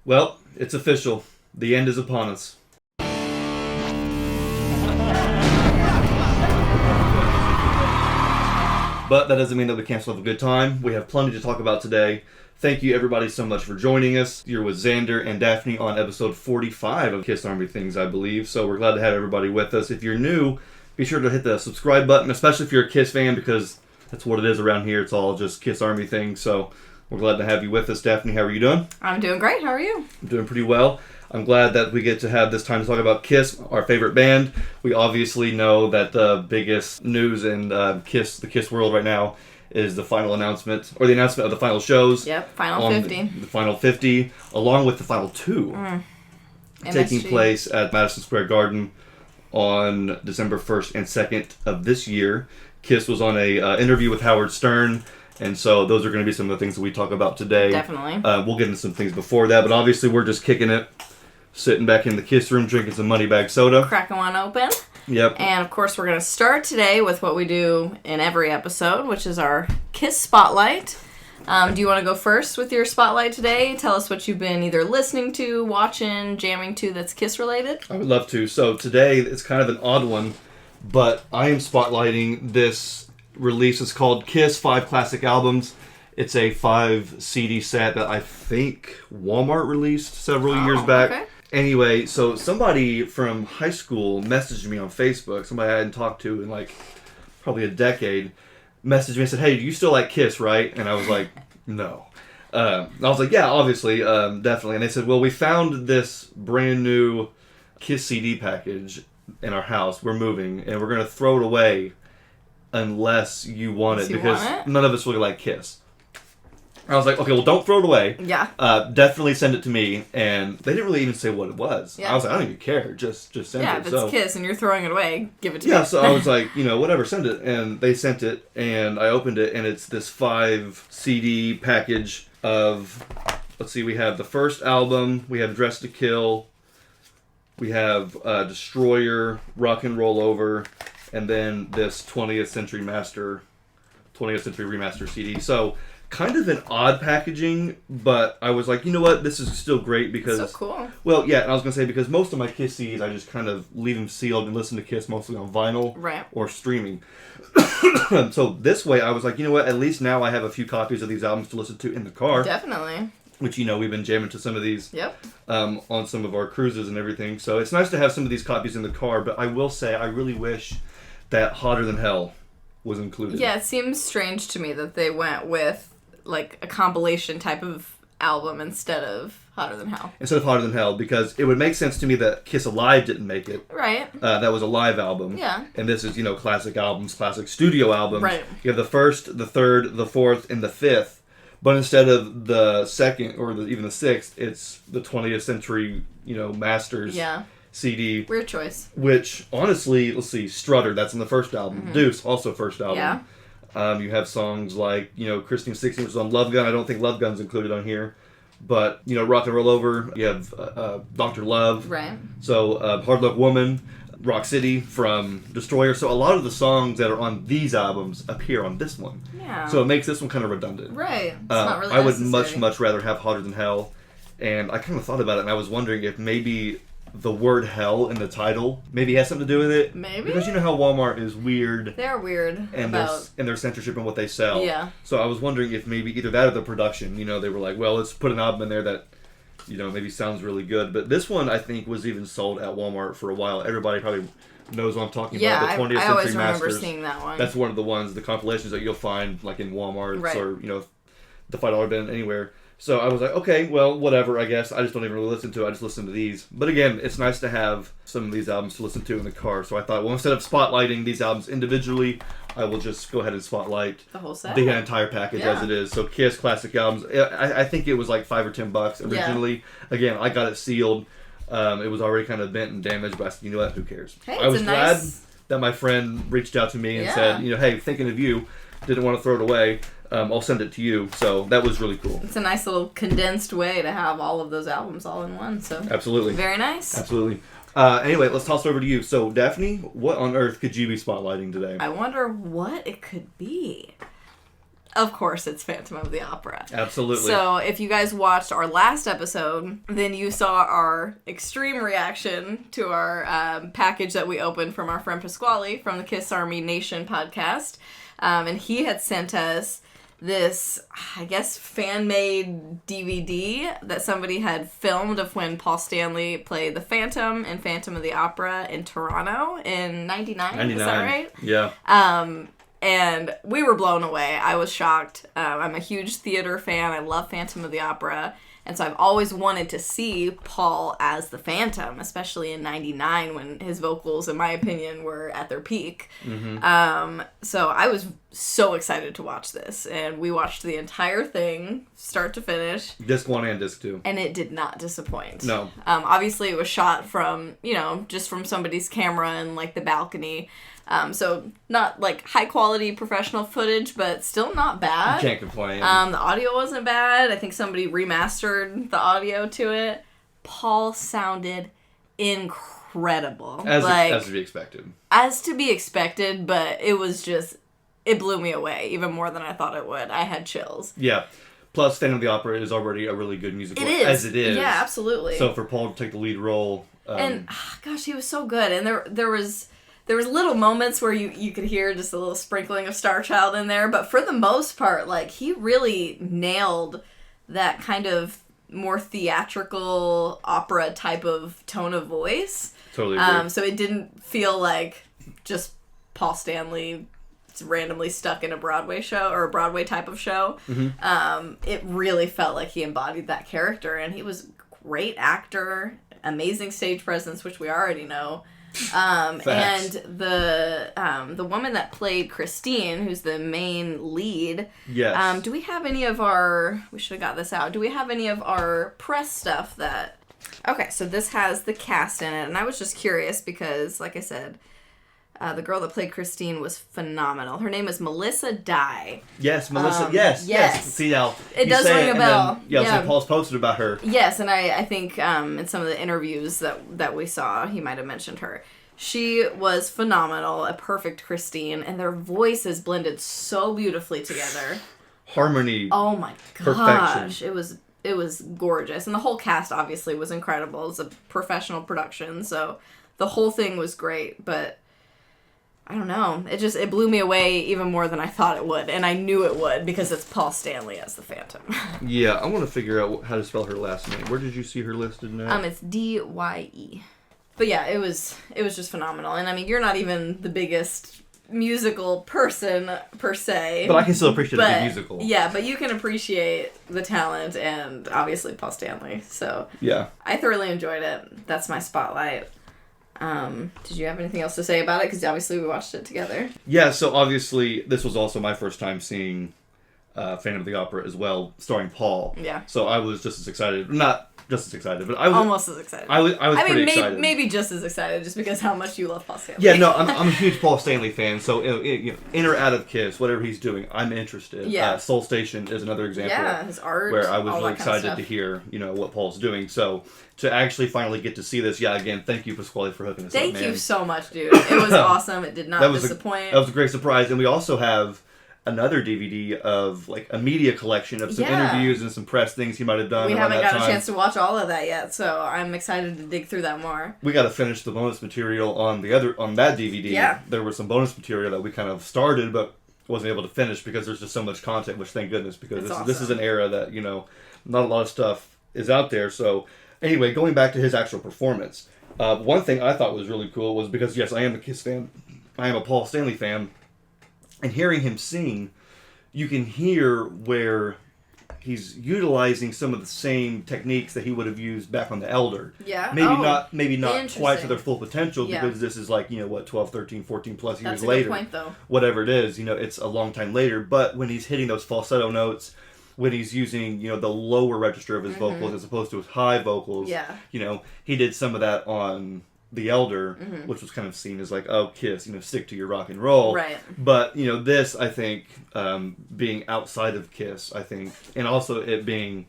Well, it's official. The end is upon us. But that doesn't mean that we can't still have a good time. We have plenty to talk about today. Thank you everybody so much for joining us. You're with Xander and Daphne on episode 45 of Kiss Army Things, I believe. So we're glad to have everybody with us. If you're new, be sure to hit the subscribe button, especially if you're a Kiss fan, because that's what it is around here. It's all just Kiss Army Things. So we're glad to have you with us. Daphne, how are you doing? I'm doing great. How are you? I'm doing pretty well. I'm glad that we get to have this time to talk about Kiss, our favorite band. We obviously know that the biggest news in the Kiss world right now is the final announcement, or the announcement of the final shows. Yep, Final 50. The final 50, along with the final 2, taking place at Madison Square Garden on December 1st and 2nd of this year. Kiss was on a interview with Howard Stern, and so those are going to be some of the things that we talk about today. Definitely. We'll get into some things before that, but obviously we're just kicking it, sitting back in the Kiss room, drinking some Moneybag soda. Cracking one open. Yep. And of course, we're going to start today with what we do in every episode, which is our Kiss Spotlight. Do you want to go first with your Spotlight today? Tell us what you've been either listening to, watching, jamming to that's Kiss related. I would love to. So today, it's kind of an odd one, but I am spotlighting this release. It's called Kiss 5 Classic Albums. It's a 5 CD set that I think Walmart released several years back. Okay. Anyway, so somebody from high school messaged me on Facebook, somebody I hadn't talked to in like probably a decade, messaged me and said, "Hey, do you still like Kiss, right?" And I was like, "No." I was like, "Yeah, obviously, definitely." And they said, "Well, we found this brand new Kiss CD package in our house. We're moving, and we're going to throw it away unless you want it, because none of us really like Kiss." I was like, okay, well, don't throw it away. Yeah. Definitely send it to me. And they didn't really even say what it was. Yeah. I was like, I don't even care. Just send it. Yeah, if it's Kiss and you're throwing it away, give it to me. Yeah, so I was like, whatever, send it. And they sent it, and I opened it, and it's this 5 CD package of, let's see, we have the first album, we have Dress to Kill, we have Destroyer, Rock and Roll Over, and then this 20th Century Remaster CD. So, kind of an odd packaging, but I was like, you know what, this is still great because... So cool. Well, yeah, and I was going to say, because most of my Kiss CDs, I just kind of leave them sealed and listen to Kiss mostly on vinyl or streaming. So this way, I was like, you know what, at least now I have a few copies of these albums to listen to in the car. Definitely. Which, we've been jamming to some of these on some of our cruises and everything. So it's nice to have some of these copies in the car, but I will say, I really wish that Hotter Than Hell was included. Yeah, it seems strange to me that they went with like a compilation type of album instead of Hotter Than Hell. Instead of Hotter Than Hell, because it would make sense to me that Kiss Alive didn't make it. Right. That was a live album. Yeah. And this is, classic albums, classic studio albums. Right. You have the first, the third, the fourth, and the fifth. But instead of the second or even the 6th, it's the 20th Century, Masters CD. Weird choice. Which, honestly, let's see, Strutter, that's in the first album. Mm-hmm. Deuce, also first album. Yeah. You have songs like, Christine 16, which is on Love Gun. I don't think Love Gun's included on here. But, Rock and Roll Over. You have Dr. Love. Right. So, Hard Luck Woman. Rock City from Destroyer. So, a lot of the songs that are on these albums appear on this one. Yeah. So, it makes this one kind of redundant. Right. It's not really I would necessary. much rather have Hotter Than Hell. And I kind of thought about it, and I was wondering if maybe the word hell in the title maybe has something to do with it. Maybe. Because you know how Walmart is weird. They're weird And their censorship in what they sell. Yeah. So I was wondering if maybe either that or the production, they were like, well, let's put an album in there that, maybe sounds really good. But this one, I think, was even sold at Walmart for a while. Everybody probably knows what I'm talking about. The 20th Century Masters. I always remember seeing that one. That's one of the ones, the compilations that you'll find like in Walmart or, the $5 bin, anywhere. So I was like, okay, well, whatever, I guess. I just don't even really listen to it. I just listen to these. But again, it's nice to have some of these albums to listen to in the car. So I thought, well, instead of spotlighting these albums individually, I will just go ahead and spotlight the whole set, the entire package as it is. So Kiss classic albums. I think it was like $5 or $10 originally. Yeah. Again, I got it sealed. It was already kind of bent and damaged, but I said, you know what, who cares? Hey, I was glad that my friend reached out to me and said, hey, thinking of you, didn't want to throw it away. I'll send it to you. So that was really cool. It's a nice little condensed way to have all of those albums all in one. So absolutely. Very nice. Absolutely. Anyway, let's toss it over to you. So, Daphne, what on earth could you be spotlighting today? I wonder what it could be. Of course, it's Phantom of the Opera. Absolutely. So, if you guys watched our last episode, then you saw our extreme reaction to our package that we opened from our friend Pasquale from the Kiss Army Nation podcast. And he had sent us this, I guess, fan-made DVD that somebody had filmed of when Paul Stanley played the Phantom in Phantom of the Opera in Toronto in 99. Is that right? Yeah. And we were blown away. I was shocked. I'm a huge theater fan. I love Phantom of the Opera. And so I've always wanted to see Paul as the Phantom, especially in 99 when his vocals, in my opinion, were at their peak. Mm-hmm. So I was so excited to watch this. And we watched the entire thing, start to finish. Disc 1 and Disc 2. And it did not disappoint. No. Obviously, it was shot from, just from somebody's camera and, like, the balcony. So not like high quality professional footage, but still not bad. Can't complain. The audio wasn't bad. I think somebody remastered the audio to it. Paul sounded incredible. As to be expected. As to be expected, but it was just, it blew me away even more than I thought it would. I had chills. Yeah. Plus, Phantom of the Opera is already a really good musical. It is. As it is. Yeah, absolutely. So for Paul to take the lead role. And, gosh, he was so good. And there was little moments where you could hear just a little sprinkling of Star Child in there, but for the most part, like, he really nailed that kind of more theatrical opera type of tone of voice. Totally agree. So it didn't feel like just Paul Stanley randomly stuck in a Broadway show or a Broadway type of show. Mm-hmm. It really felt like he embodied that character, and he was a great actor, amazing stage presence, which we already know. And the woman that played Christine, who's the main lead. Yes. Do we have any of our? We should have got this out. Do we have any of our press stuff that? Okay, so this has the cast in it, and I was just curious because, like I said, the girl that played Christine was phenomenal. Her name is Melissa Dye. Yes, Melissa. Yes. See now. It does ring a bell. So Paul's posted about her. Yes, and I think in some of the interviews that we saw, he might have mentioned her. She was phenomenal, a perfect Christine, and their voices blended so beautifully together. Harmony. Oh my gosh, perfection. It was gorgeous, and the whole cast obviously was incredible. It was a professional production, so the whole thing was great, but I don't know. It blew me away even more than I thought it would, and I knew it would because it's Paul Stanley as the Phantom. Yeah, I want to figure out how to spell her last name. Where did you see her listed now? It's Dye. But yeah, it was just phenomenal. And I mean, you're not even the biggest musical person per se, but I can still appreciate a good musical. Yeah, but you can appreciate the talent and obviously Paul Stanley. So yeah, I thoroughly enjoyed it. That's my spotlight. Did you have anything else to say about it? Because obviously we watched it together. Yeah, so obviously this was also my first time seeing Phantom of the Opera as well, starring Paul. Yeah. So I was just as excited. Not just as excited, but I was... Almost as excited. I was pretty excited. Maybe just as excited, just because how much you love Paul Stanley. Yeah, no, I'm a huge Paul Stanley fan, so in or out of Kiss, whatever he's doing, I'm interested. Yeah. Soul Station is another example. Yeah, his art, where I was all really that kind of excited to stuff. hear, what Paul's doing. So to actually finally get to see this, yeah, again, thank you, Pasquale, for hooking us up, man. Thank you so much, dude. It was awesome. It did not disappoint. That was a great surprise, and we also have another DVD of like a media collection of some interviews and some press things he might have done. We haven't got a chance to watch all of that yet, so I'm excited to dig through that more. We got to finish the bonus material on that DVD. Yeah. There was some bonus material that we kind of started, but wasn't able to finish because there's just so much content. Which thank goodness, because this is an era that not a lot of stuff is out there. So anyway, going back to his actual performance, one thing I thought was really cool was because yes, I am a Kiss fan, I am a Paul Stanley fan. And hearing him sing, you can hear where he's utilizing some of the same techniques that he would have used back on The Elder. Yeah. Maybe not quite to their full potential because this is 12, 13, 14 plus years later. That's a good point, though. Whatever it is, it's a long time later. But when he's hitting those falsetto notes, when he's using, the lower register of his vocals as opposed to his high vocals, he did some of that on The Elder, which was kind of seen as like, oh, Kiss, stick to your rock and roll. Right. But, this, I think, being outside of Kiss, I think, and also it being,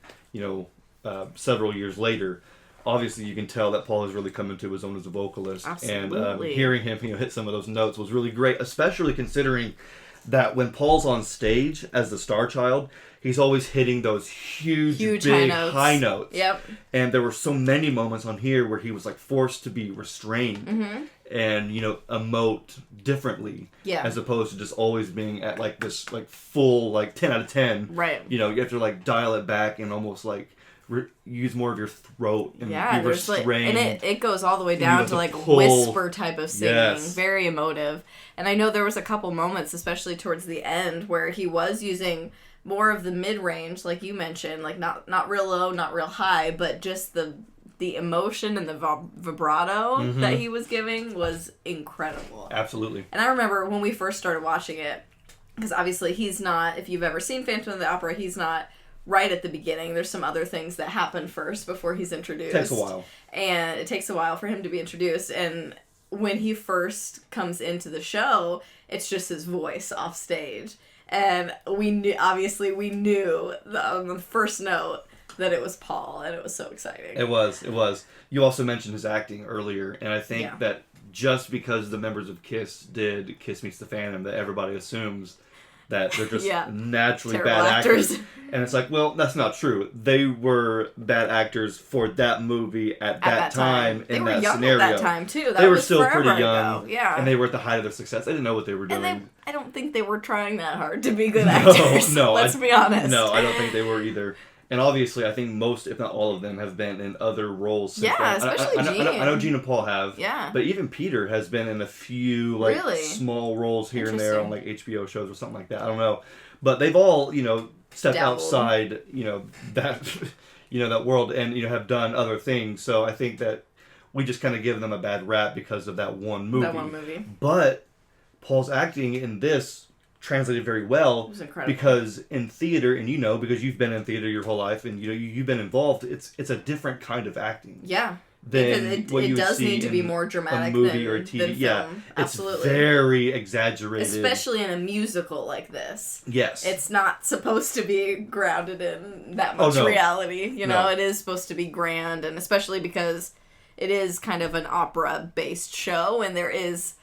several years later, obviously you can tell that Paul has really come into his own as a vocalist. Absolutely. And hearing him, hit some of those notes was really great, especially considering that when Paul's on stage as the star child, he's always hitting those huge big high notes. Yep. And there were so many moments on here where he was like forced to be restrained and, you know, emote differently. Yeah. As opposed to just always being at like this like full like 10 out of 10. Right. You know, you have to like dial it back and almost like use more of your throat and be restrained. Like, and it goes all the way down to like whisper type of singing. Yes. Very emotive. And I know there was a couple moments, especially towards the end, where he was using more of the mid-range, like you mentioned, like not real low, not real high, but just the emotion and the vibrato that he was giving was incredible. Absolutely. And I remember when we first started watching it, because obviously he's not, if you've ever seen Phantom of the Opera, he's not right at the beginning. There's some other things that happen first before he's introduced. It takes a while. And it takes a while for him to be introduced. And when he first comes into the show, it's just his voice off stage. And we knew on the first note that it was Paul, and it was so exciting. It was. You also mentioned his acting earlier, and I think that just because the members of KISS did Kiss Meets the Phantom, that everybody assumes that they're just naturally terrible bad actors. And it's like, well, that's not true. They were bad actors for that movie at that time in that scenario. They were young at that time, too. They were still pretty young. Ago. Yeah. And they were at the height of their success. They didn't know what they were doing. And I don't think they were trying that hard to be good actors. No. Let's be honest. No, I don't think they were either. And obviously, I think most, if not all of them, have been in other roles since then. Especially Gene. I know Gene and Paul have. Yeah. But even Peter has been in a few small roles here and there on like HBO shows or something like that. I don't know. But they've all, you know, stepped outside, you know, that that world and, you know, have done other things. So I think that we just kind of give them a bad rap because of that one movie. But Paul's acting in this translated very well. It was incredible. Because in theater, and you know, because you've been in theater your whole life and, you know, you've been involved, it's a different kind of acting. Yeah. Than because it does need to be more dramatic a movie or a TV. than film. Absolutely. It's very exaggerated. Especially in a musical like this. Yes. It's not supposed to be grounded in that much reality. You know, it is supposed to be grand, and especially because it is kind of an opera-based show, and there is,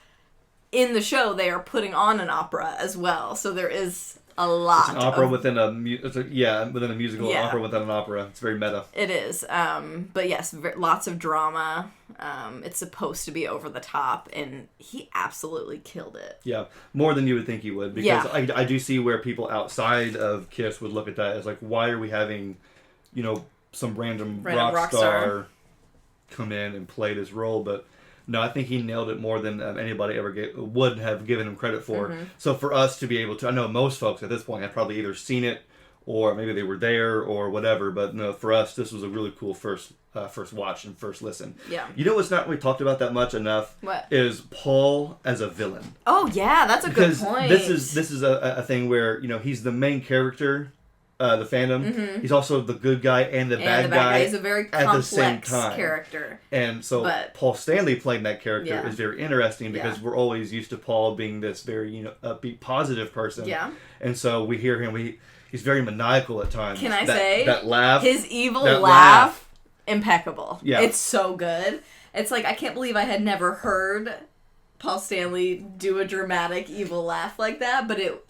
in the show, they are putting on an opera as well. So there is a lot. It's an opera within a within a musical, opera within an opera. It's very meta. It is. But yes, lots of drama. It's supposed to be over the top, and he absolutely killed it. Yeah, more than you would think he would, because I do see where people outside of KISS would look at that as like, why are we having, you know, some random rock star come in and play this role? But no, I think he nailed it more than anybody ever would have given him credit for. Mm-hmm. So for us to be able to, I know most folks at this point have probably either seen it or maybe they were there or whatever. But no, for us, this was a really cool first watch and first listen. Yeah. You know what's not really talked about that much enough? What? Is Paul as a villain. Oh yeah, that's a good point. This is a thing where, you know, he's the main character. The Phantom. Mm-hmm. He's also the good guy and the bad guy. He's a very complex character. And so Paul Stanley playing that character is very interesting because we're always used to Paul being this very, you know, upbeat, positive person. Yeah. And so we hear him. He's very maniacal at times. Can I say that laugh? His evil laugh, impeccable. Yeah. It's so good. It's like I can't believe I had never heard Paul Stanley do a dramatic evil laugh like that, but it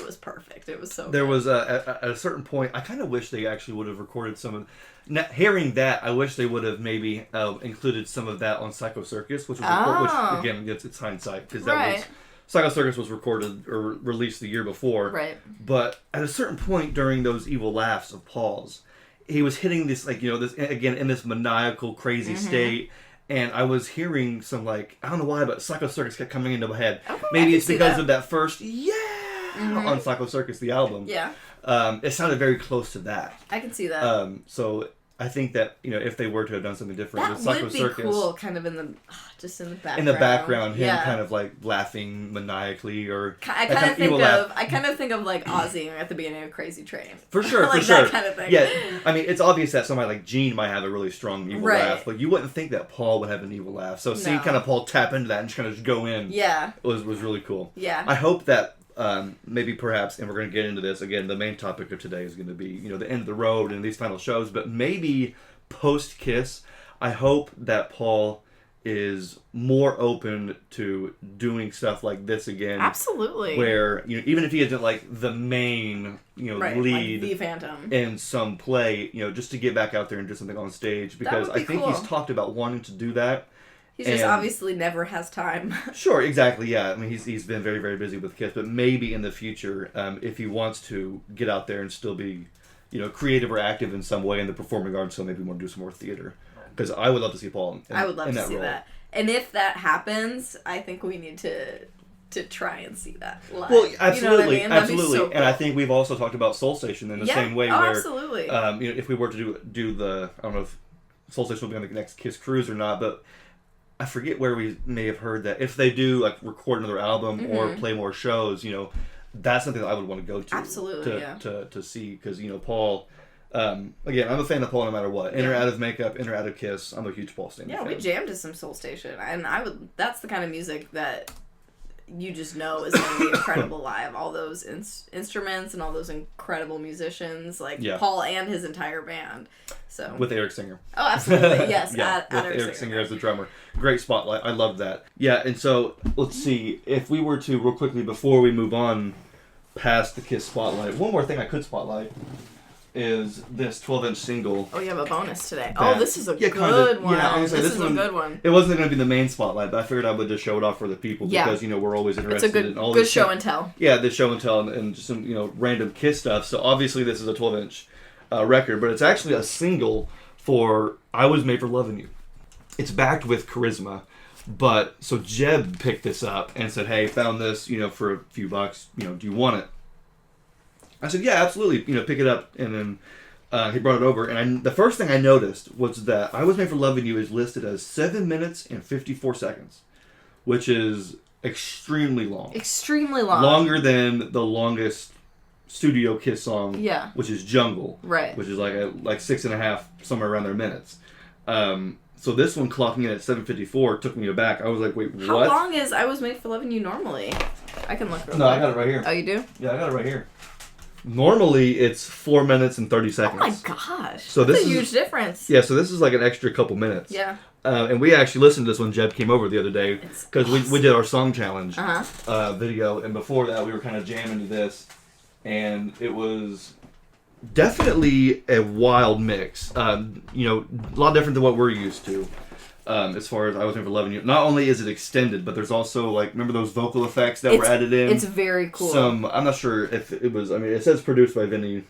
was perfect. It was so There good. was at a certain point, I kind of wish they actually would have recorded some of... Now, hearing that, I wish they would have maybe included some of that on Psycho Circus, which was which again, it's hindsight, because that was... Psycho Circus was recorded or released the year before. Right. But at a certain point during those evil laughs of Paul's, he was hitting this, like, you know, this again, in this maniacal, crazy state... And I was hearing some, like, I don't know why, but Psycho Circus kept coming into my head. Okay, maybe it's because of that first on Psycho Circus, the album. Yeah. It sounded very close to that. I can see that. So I think that, you know, if they were to have done something different with Psycho Circus. That would be cool, kind of in the background. In the background, him kind of like laughing maniacally, or I kind of think of like Ozzy at the beginning of Crazy Train. For sure, like for sure. That kind of thing. Yeah, I mean, it's obvious that somebody like Gene might have a really strong evil laugh, but you wouldn't think that Paul would have an evil laugh. So seeing kind of Paul tap into that and just kind of go in, was really cool. Yeah, I hope that. Maybe perhaps, and we're going to get into this again, the main topic of today is going to be, you know, the end of the road and these final shows, but maybe post-Kiss, I hope that Paul is more open to doing stuff like this again. Absolutely. Where, you know, even if he isn't like the main, you know, right, lead like the Phantom in some play, you know, just to get back out there and do something on stage, because I think he's talked about wanting to do that. He just obviously never has time. Sure, exactly, yeah. I mean, he's been very, very busy with Kiss, but maybe in the future, if he wants to get out there and still be, you know, creative or active in some way in the performing arts, so maybe want to do some more theater. Because I would love to see Paul I would love to see role. that. And if that happens, I think we need to try and see that live. Well, absolutely, you know what I mean? absolutely. So cool. And I think we've also talked about Soul Station in the same way. Where, absolutely. You know, if we were to do the, I don't know if Soul Station will be on the next Kiss cruise or not, but I forget where we may have heard that if they do like record another album or play more shows, you know, that's something that I would want to go to. Absolutely, to see, because, you know, Paul. Again, I'm a fan of Paul no matter what. In or out of makeup, in or out of Kiss, I'm a huge Paul Stanley fan. We jammed to some Soul Station, and that's the kind of music that you just know is going to be incredible live. All those instruments and all those incredible musicians, like Paul and his entire band. So with Eric Singer. Oh, absolutely, yes. With Eric Singer as the drummer. Great spotlight. I love that. Yeah, and so let's see, if we were to real quickly before we move on past the Kiss spotlight, one more thing I could spotlight is this 12-inch single. Oh, you have a bonus today. Oh, this is a good one. Yeah, this is a good one. It wasn't going to be the main spotlight, but I figured I would just show it off for the people because, you know, we're always interested in all this. It's a good show and tell. Yeah, this show and tell and just some, you know, random Kiss stuff. So obviously this is a 12-inch record, but it's actually a single for I Was Made for Lovin' You. It's backed with Charisma, but so Jeb picked this up and said, hey, found this, you know, for a few bucks, you know, do you want it? I said, yeah, absolutely, you know, pick it up. And then he brought it over. And the first thing I noticed was that I Was Made for Lovin' You is listed as 7 minutes and 54 seconds, which is extremely long. Extremely long. Longer than the longest studio Kiss song, which is Jungle. Right. Which is like 6.5, somewhere around there, minutes. So this one clocking in at 7:54 took me aback. I was like, wait, what? How long is I Was Made for Lovin' You normally? I can look real quick. No, I got it right here. Oh, you do? Yeah, I got it right here. Normally, it's 4 minutes and 30 seconds. Oh my gosh. So that's a huge difference. Yeah, so this is like an extra couple minutes. Yeah. And we actually listened to this when Jeb came over the other day, because we did our song challenge video, and before that we were kind of jamming to this, and it was definitely a wild mix. You know, a lot different than what we're used to. As far as I Was Made for Lovin' You. Not only is it extended, but there's also, like, remember those vocal effects that were added in? It's very cool. I'm not sure if it was, I mean, it says produced by Vinny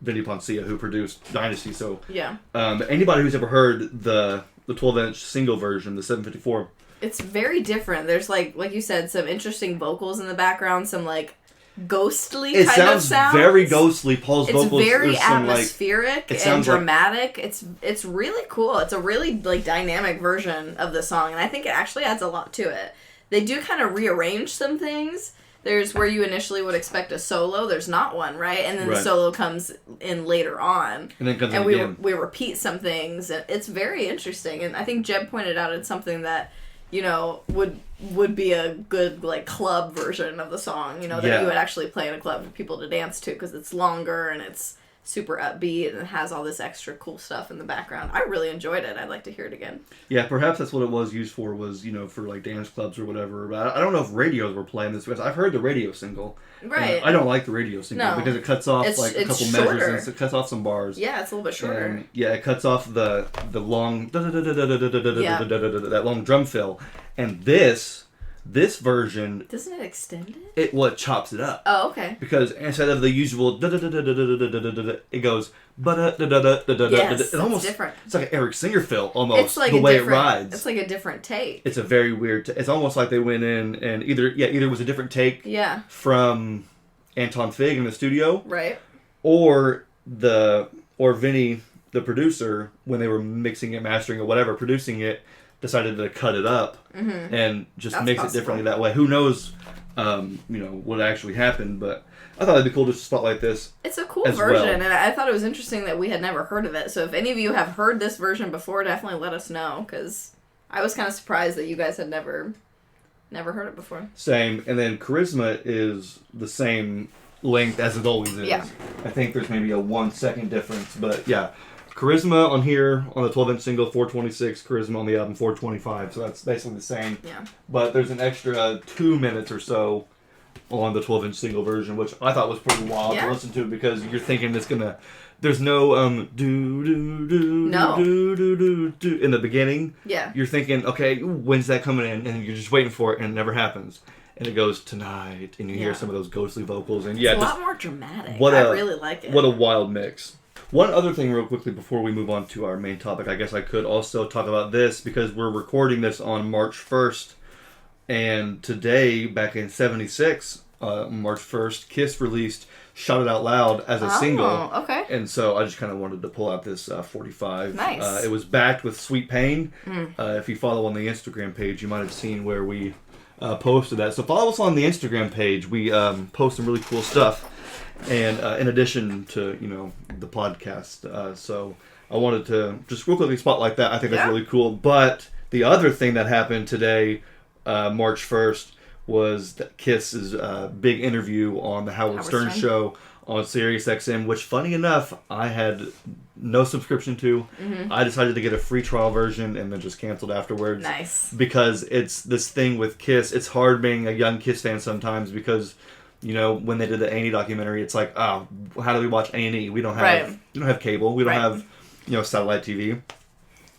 Poncia, who produced Dynasty, so. Yeah. Anybody who's ever heard the 12-inch single version, the 754. It's very different. There's, like you said, some interesting vocals in the background, some, like, ghostly kind of sounds. It sounds very ghostly. Paul's vocals. It's very atmospheric and dramatic. Like, it's really cool. It's a really like dynamic version of the song, and I think it actually adds a lot to it. They do kind of rearrange some things. There's where you initially would expect a solo. There's not one, right? And then the solo comes in later on. And then comes and again. we repeat some things. It's very interesting, and I think Jeb pointed out it's something that, you know, would be a good, like, club version of the song, you know, that you would actually play in a club for people to dance to, because it's longer and it's super upbeat and it has all this extra cool stuff in the background. I really enjoyed it. I'd like to hear it again. Yeah, perhaps that's what it was used for, was, you know, for, like, dance clubs or whatever. But I don't know if radios were playing this, because I've heard the radio single. Right. I don't like the radio single because it cuts off, like, a couple shorter. measures, and it cuts off some bars. Yeah, it's a little bit shorter. And, yeah, it cuts off the long, that long drum fill. And this version, doesn't it extend it? It chops it up. Oh, okay. Because instead of the usual it goes Yes, it almost different. It's like an Eric Singer fill almost. It's like the way it rides. It's like a different take. It's a very weird. It's almost like they went in and either it was a different take. Yeah. From Anton Fig in the studio. Right. Or Vinny, the producer, when they were mixing it, mastering it, whatever, producing it, decided to cut it up and just mix it differently that way. Who knows, you know, what actually happened, but I thought it'd be cool just to spotlight this. It's a cool version, and I thought it was interesting that we had never heard of it. So if any of you have heard this version before, definitely let us know, because I was kind of surprised that you guys had never heard it before. Same, and then Charisma is the same length as it always is. Yeah. I think there's maybe a 1 second difference, but yeah. Charisma on here on the 12-inch single, 426. Charisma on the album, 425. So that's basically the same. Yeah. But there's an extra 2 minutes or so on the 12-inch single version, which I thought was pretty wild to listen to because you're thinking it's gonna. There's no do in the beginning. Yeah. You're thinking, okay, when's that coming in? And you're just waiting for it, and it never happens. And it goes tonight, and you hear some of those ghostly vocals, and it's a lot more dramatic. I really like it. What a wild mix. One other thing real quickly before we move on to our main topic, I guess I could also talk about this because we're recording this on March 1st. And today, back in 76, March 1st, Kiss released Shout It Out Loud as a single. Okay. And so I just kind of wanted to pull out this 45. Nice. It was backed with Sweet Pain. If you follow on the Instagram page, you might have seen where we posted that. So follow us on the Instagram page. We post some really cool stuff. And in addition to, the podcast. So I wanted to just real quickly spotlight that. I think that's really cool. But the other thing that happened today, March 1st, was Kiss's big interview on the Howard Stern show on Sirius XM, which, funny enough, I had no subscription to. I decided to get a free trial version and then just canceled afterwards. Nice. Because it's this thing with Kiss. It's hard being a young Kiss fan sometimes because, when they did the A&E documentary, it's like, oh, how do we watch A&E? We don't have cable. We don't have, satellite TV.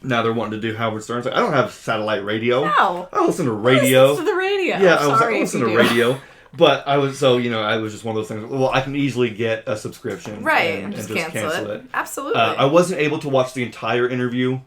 Now they're wanting to do Howard Stern. It's like, I don't have satellite radio. No. I listen to radio. Listen to the radio. Yeah, I listen to radio. But I was I was just one of those things. Well, I can easily get a subscription, and just cancel it. Absolutely. I wasn't able to watch the entire interview,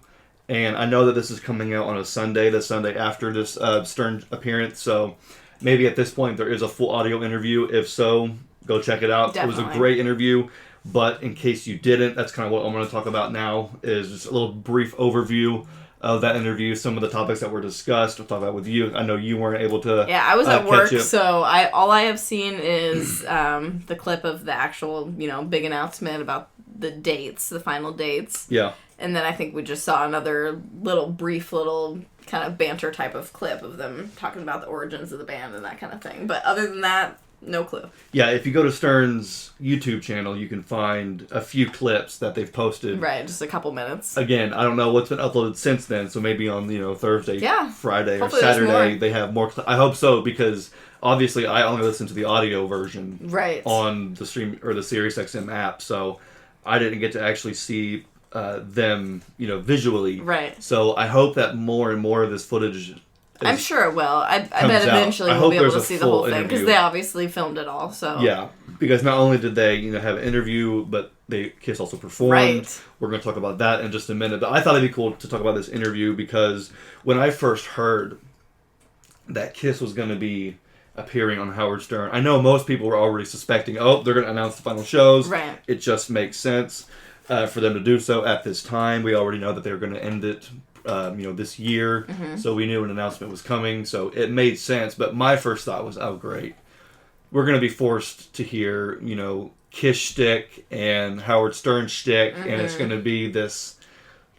and I know that this is coming out on a Sunday, the Sunday after this Stern appearance. So maybe at this point there is a full audio interview. If so, go check it out. Definitely. It was a great interview. But in case you didn't, that's kind of what I'm going to talk about now. Is just a little brief overview of that interview, some of the topics that were discussed. We'll talk about with you. I know you weren't able to. Yeah, I was at work, so all I have seen is the clip of the actual, big announcement about the dates, the final dates. Yeah. And then I think we just saw another brief little kind of banter type of clip of them talking about the origins of the band and that kind of thing. But other than that, no clue. Yeah, if you go to Stern's YouTube channel, you can find a few clips that they've posted. Right, just a couple minutes. Again, I don't know what's been uploaded since then, so maybe on Thursday, Friday, hopefully or Saturday they have more. I hope so, because obviously I only listen to the audio version on the stream or the SiriusXM app, so I didn't get to actually see them, visually. Right. So I hope that more and more of this footage. I'm sure it will. I bet eventually we'll be able to see the whole thing because they obviously filmed it all. So yeah, because not only did they have an interview, but Kiss also performed. Right. We're going to talk about that in just a minute. But I thought it'd be cool to talk about this interview because when I first heard that Kiss was going to be appearing on Howard Stern, I know most people were already suspecting, they're going to announce the final shows. Right. It just makes sense for them to do so at this time. We already know that they're going to end it. This year, so we knew an announcement was coming, so it made sense. But my first thought was, oh great, we're going to be forced to hear, Kiss shtick and Howard Stern shtick, and it's going to be this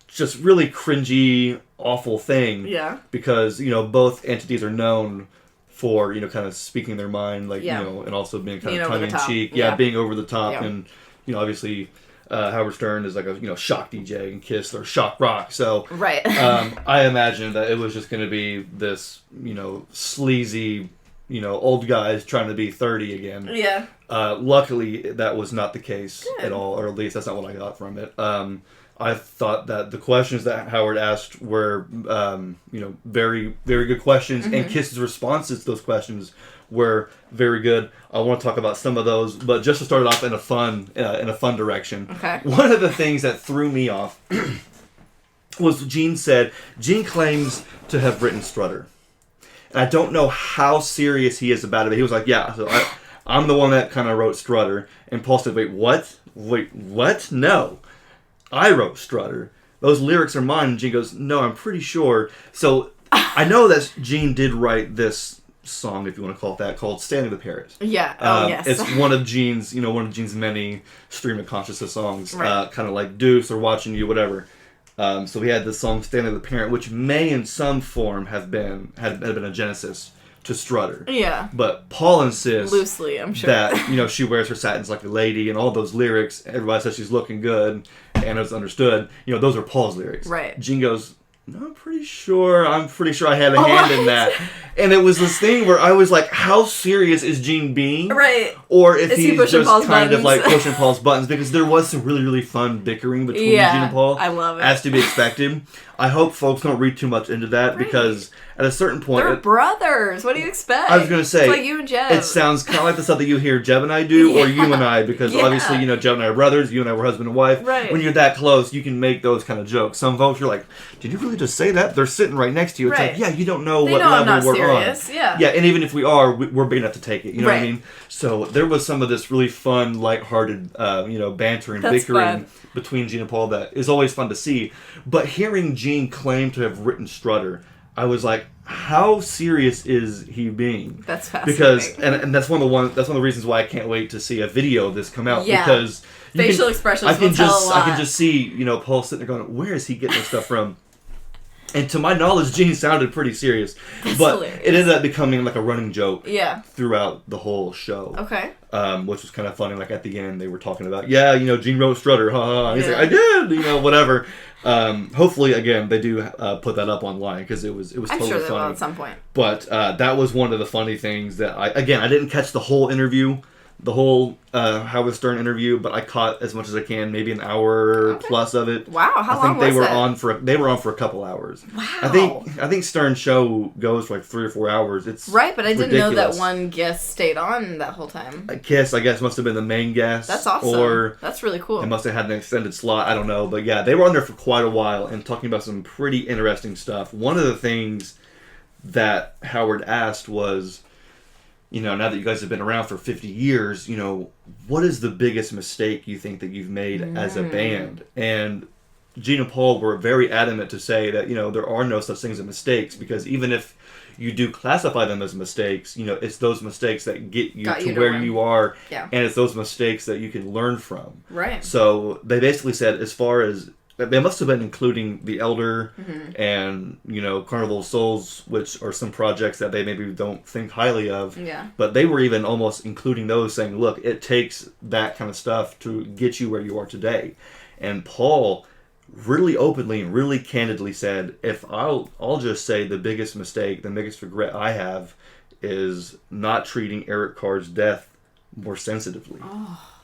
just really cringy, awful thing. Yeah. Because both entities are known for kind of speaking their mind, and also being kind of tongue in cheek, being over the top, and obviously. Howard Stern is like a shock DJ, and Kiss they're shock rock. So right. I imagine that it was just going to be this sleazy old guys trying to be 30 again. Yeah. Luckily that was not the case at all, or at least that's not what I got from it. I thought that the questions that Howard asked were very, very good questions, and Kiss's responses to those questions were very good. I want to talk about some of those, but just to start it off in a fun direction. Okay. One of the things that threw me off was Gene claims to have written Strutter. And I don't know how serious he is about it. He was like, yeah, so I'm the one that kind of wrote Strutter. And Paul said, wait, what? No. I wrote Strutter. Those lyrics are mine. And Gene goes, no, I'm pretty sure. So I know that Gene did write this song, if you want to call it that, called Stanley the Parrot. Yeah. Yes. It's one of Gene's many stream of consciousness songs, kind of like Deuce or Watching You, whatever. So we had this song Stanley the Parrot, which may in some form have been a genesis to Strutter. Yeah. But Paul insists loosely, I'm sure, that she wears her satins like a lady, and all those lyrics. Everybody says she's looking good, and it was understood, those are Paul's lyrics. Right. Gene goes, no, I'm pretty sure I had a hand in that. And it was this thing where I was like, how serious is Gene being? Right. Or if he's just Paul's kind buttons? of like pushing Paul's buttons, because there was some really, really fun bickering between Gene and Paul. I love it. As to be expected. I hope folks don't read too much into that, because at a certain point... They're brothers. What do you expect? I was going to say... It's like you and Jeb. It sounds kind of like the stuff that you hear Jeb and I do, or you and I, because obviously, Jeb and I are brothers, you and I were husband and wife. Right. When you're that close, you can make those kind of jokes. Some folks, you're like, did you really just say that? They're sitting right next to you. It's like, yeah, you don't know what level we're serious. on. Yeah. Yeah, and even if we are, we're big enough to take it. You know what I Right. mean? So there was some of this really fun, lighthearted, banter and That's bickering fun. between Gene and Paul that is always fun to see. But hearing Gene claim to have written Strutter, I was like, how serious is he being? That's fascinating. Because and that's one of the reasons why I can't wait to see a video of this come out. Yeah. Because facial expressions will tell a lot. I can just see, Paul sitting there going, where is he getting this stuff from? And to my knowledge, Gene sounded pretty serious. But hilarious. it ended up becoming like a running joke throughout the whole show. Okay. Which was kind of funny. Like at the end, they were talking about, Gene wrote Strutter. Ha ha. He's Yeah. like, I did, whatever. Hopefully, again, they do put that up online, because it was I'm totally sure they funny. will at some point. But that was one of the funny things that I didn't catch the whole interview, the whole Howard Stern interview, but I caught as much as I can, maybe an hour plus of it. Wow, how long I think was they were on for a couple hours. Wow. I think Stern's show goes for like 3 or 4 hours. It's right, but I didn't know ridiculous. that one guest stayed on that whole time. Kiss, I guess, must have been the main guest. That's awesome. Or that's really cool. they must have had an extended slot. I don't know. But yeah, they were on there for quite a while and talking about some pretty interesting stuff. One of the things that Howard asked was, now that you guys have been around for 50 years, what is the biggest mistake you think that you've made as a band? And Gene and Paul were very adamant to say that, there are no such things as mistakes, because even if you do classify them as mistakes, it's those mistakes that get you to where you are, and it's those mistakes that you can learn from. Right. So they basically said, as far as they must have been including The Elder and, Carnival of Souls, which are some projects that they maybe don't think highly of. Yeah. But they were even almost including those, saying, look, it takes that kind of stuff to get you where you are today. And Paul really openly and really candidly said, if I'll just say the biggest mistake, the biggest regret I have is not treating Eric Carr's death more sensitively. Oh.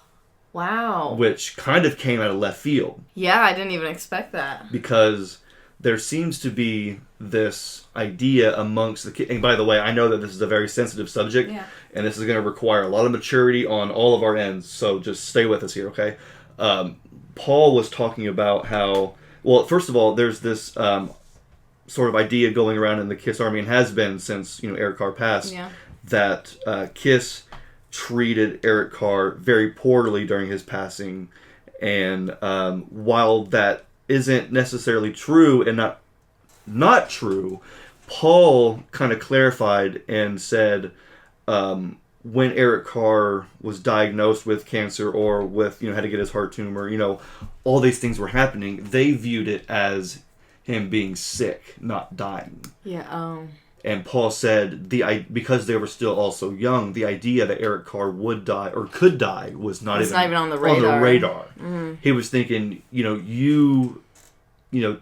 Wow. Which kind of came out of left field. Yeah, I didn't even expect that. Because there seems to be this idea amongst the kids. And by the way, I know that this is a very sensitive subject. Yeah. And this is going to require a lot of maturity on all of our ends. So just stay with us here, okay? Paul was talking about how... Well, first of all, there's this sort of idea going around in the KISS Army, and has been since, Eric Carr passed, that KISS treated Eric Carr very poorly during his passing, and while that isn't necessarily true and not true, Paul kind of clarified and said when Eric Carr was diagnosed with cancer, or with had to get his heart tumor, all these things were happening, they viewed it as him being sick, not dying. Yeah. And Paul said because they were still also young, the idea that Eric Carr would die or could die was not even on the radar. Mm-hmm. He was thinking, you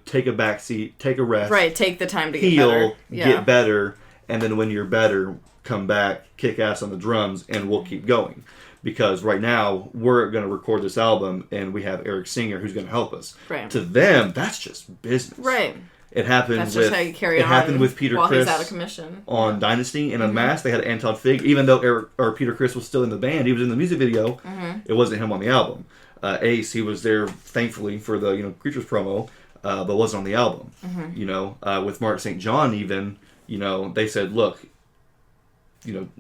take a backseat, take a rest, right? Take the time to heal, get better, and then when you're better, come back, kick ass on the drums, and we'll keep going. Because right now we're going to record this album, and we have Eric Singer who's going to help us. Right. To them, that's just business. Right. It happened. That's just how you carry on. It happened with Peter while Criss he's out of commission on Dynasty and Unmasked. They had Anton Fig, even though Peter Criss was still in the band. He was in the music video. It wasn't him on the album. Ace, he was there thankfully for the Creatures promo, but wasn't on the album. With Mark St. John, even they said, look,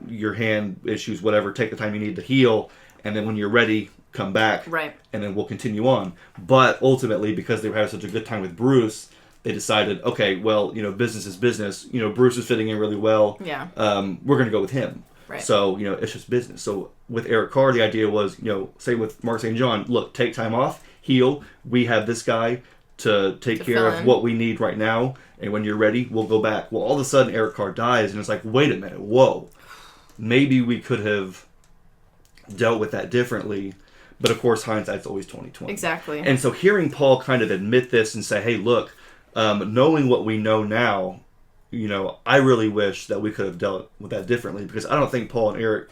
your hand issues, whatever, take the time you need to heal, and then when you're ready, come back, right? And then we'll continue on. But ultimately, because they were having such a good time with Bruce, they decided, okay, well, business is business. Bruce is fitting in really well. Yeah. We're going to go with him. Right. So, it's just business. So with Eric Carr, the idea was, say with Mark St. John, look, take time off, heal. We have this guy to take care of what we need right now. And when you're ready, we'll go back. Well, all of a sudden, Eric Carr dies. And it's like, wait a minute. Whoa. Maybe we could have dealt with that differently. But of course, hindsight's always 20/20. Exactly. And so hearing Paul kind of admit this and say, hey, look, knowing what we know now, I really wish that we could have dealt with that differently, because I don't think Paul and Eric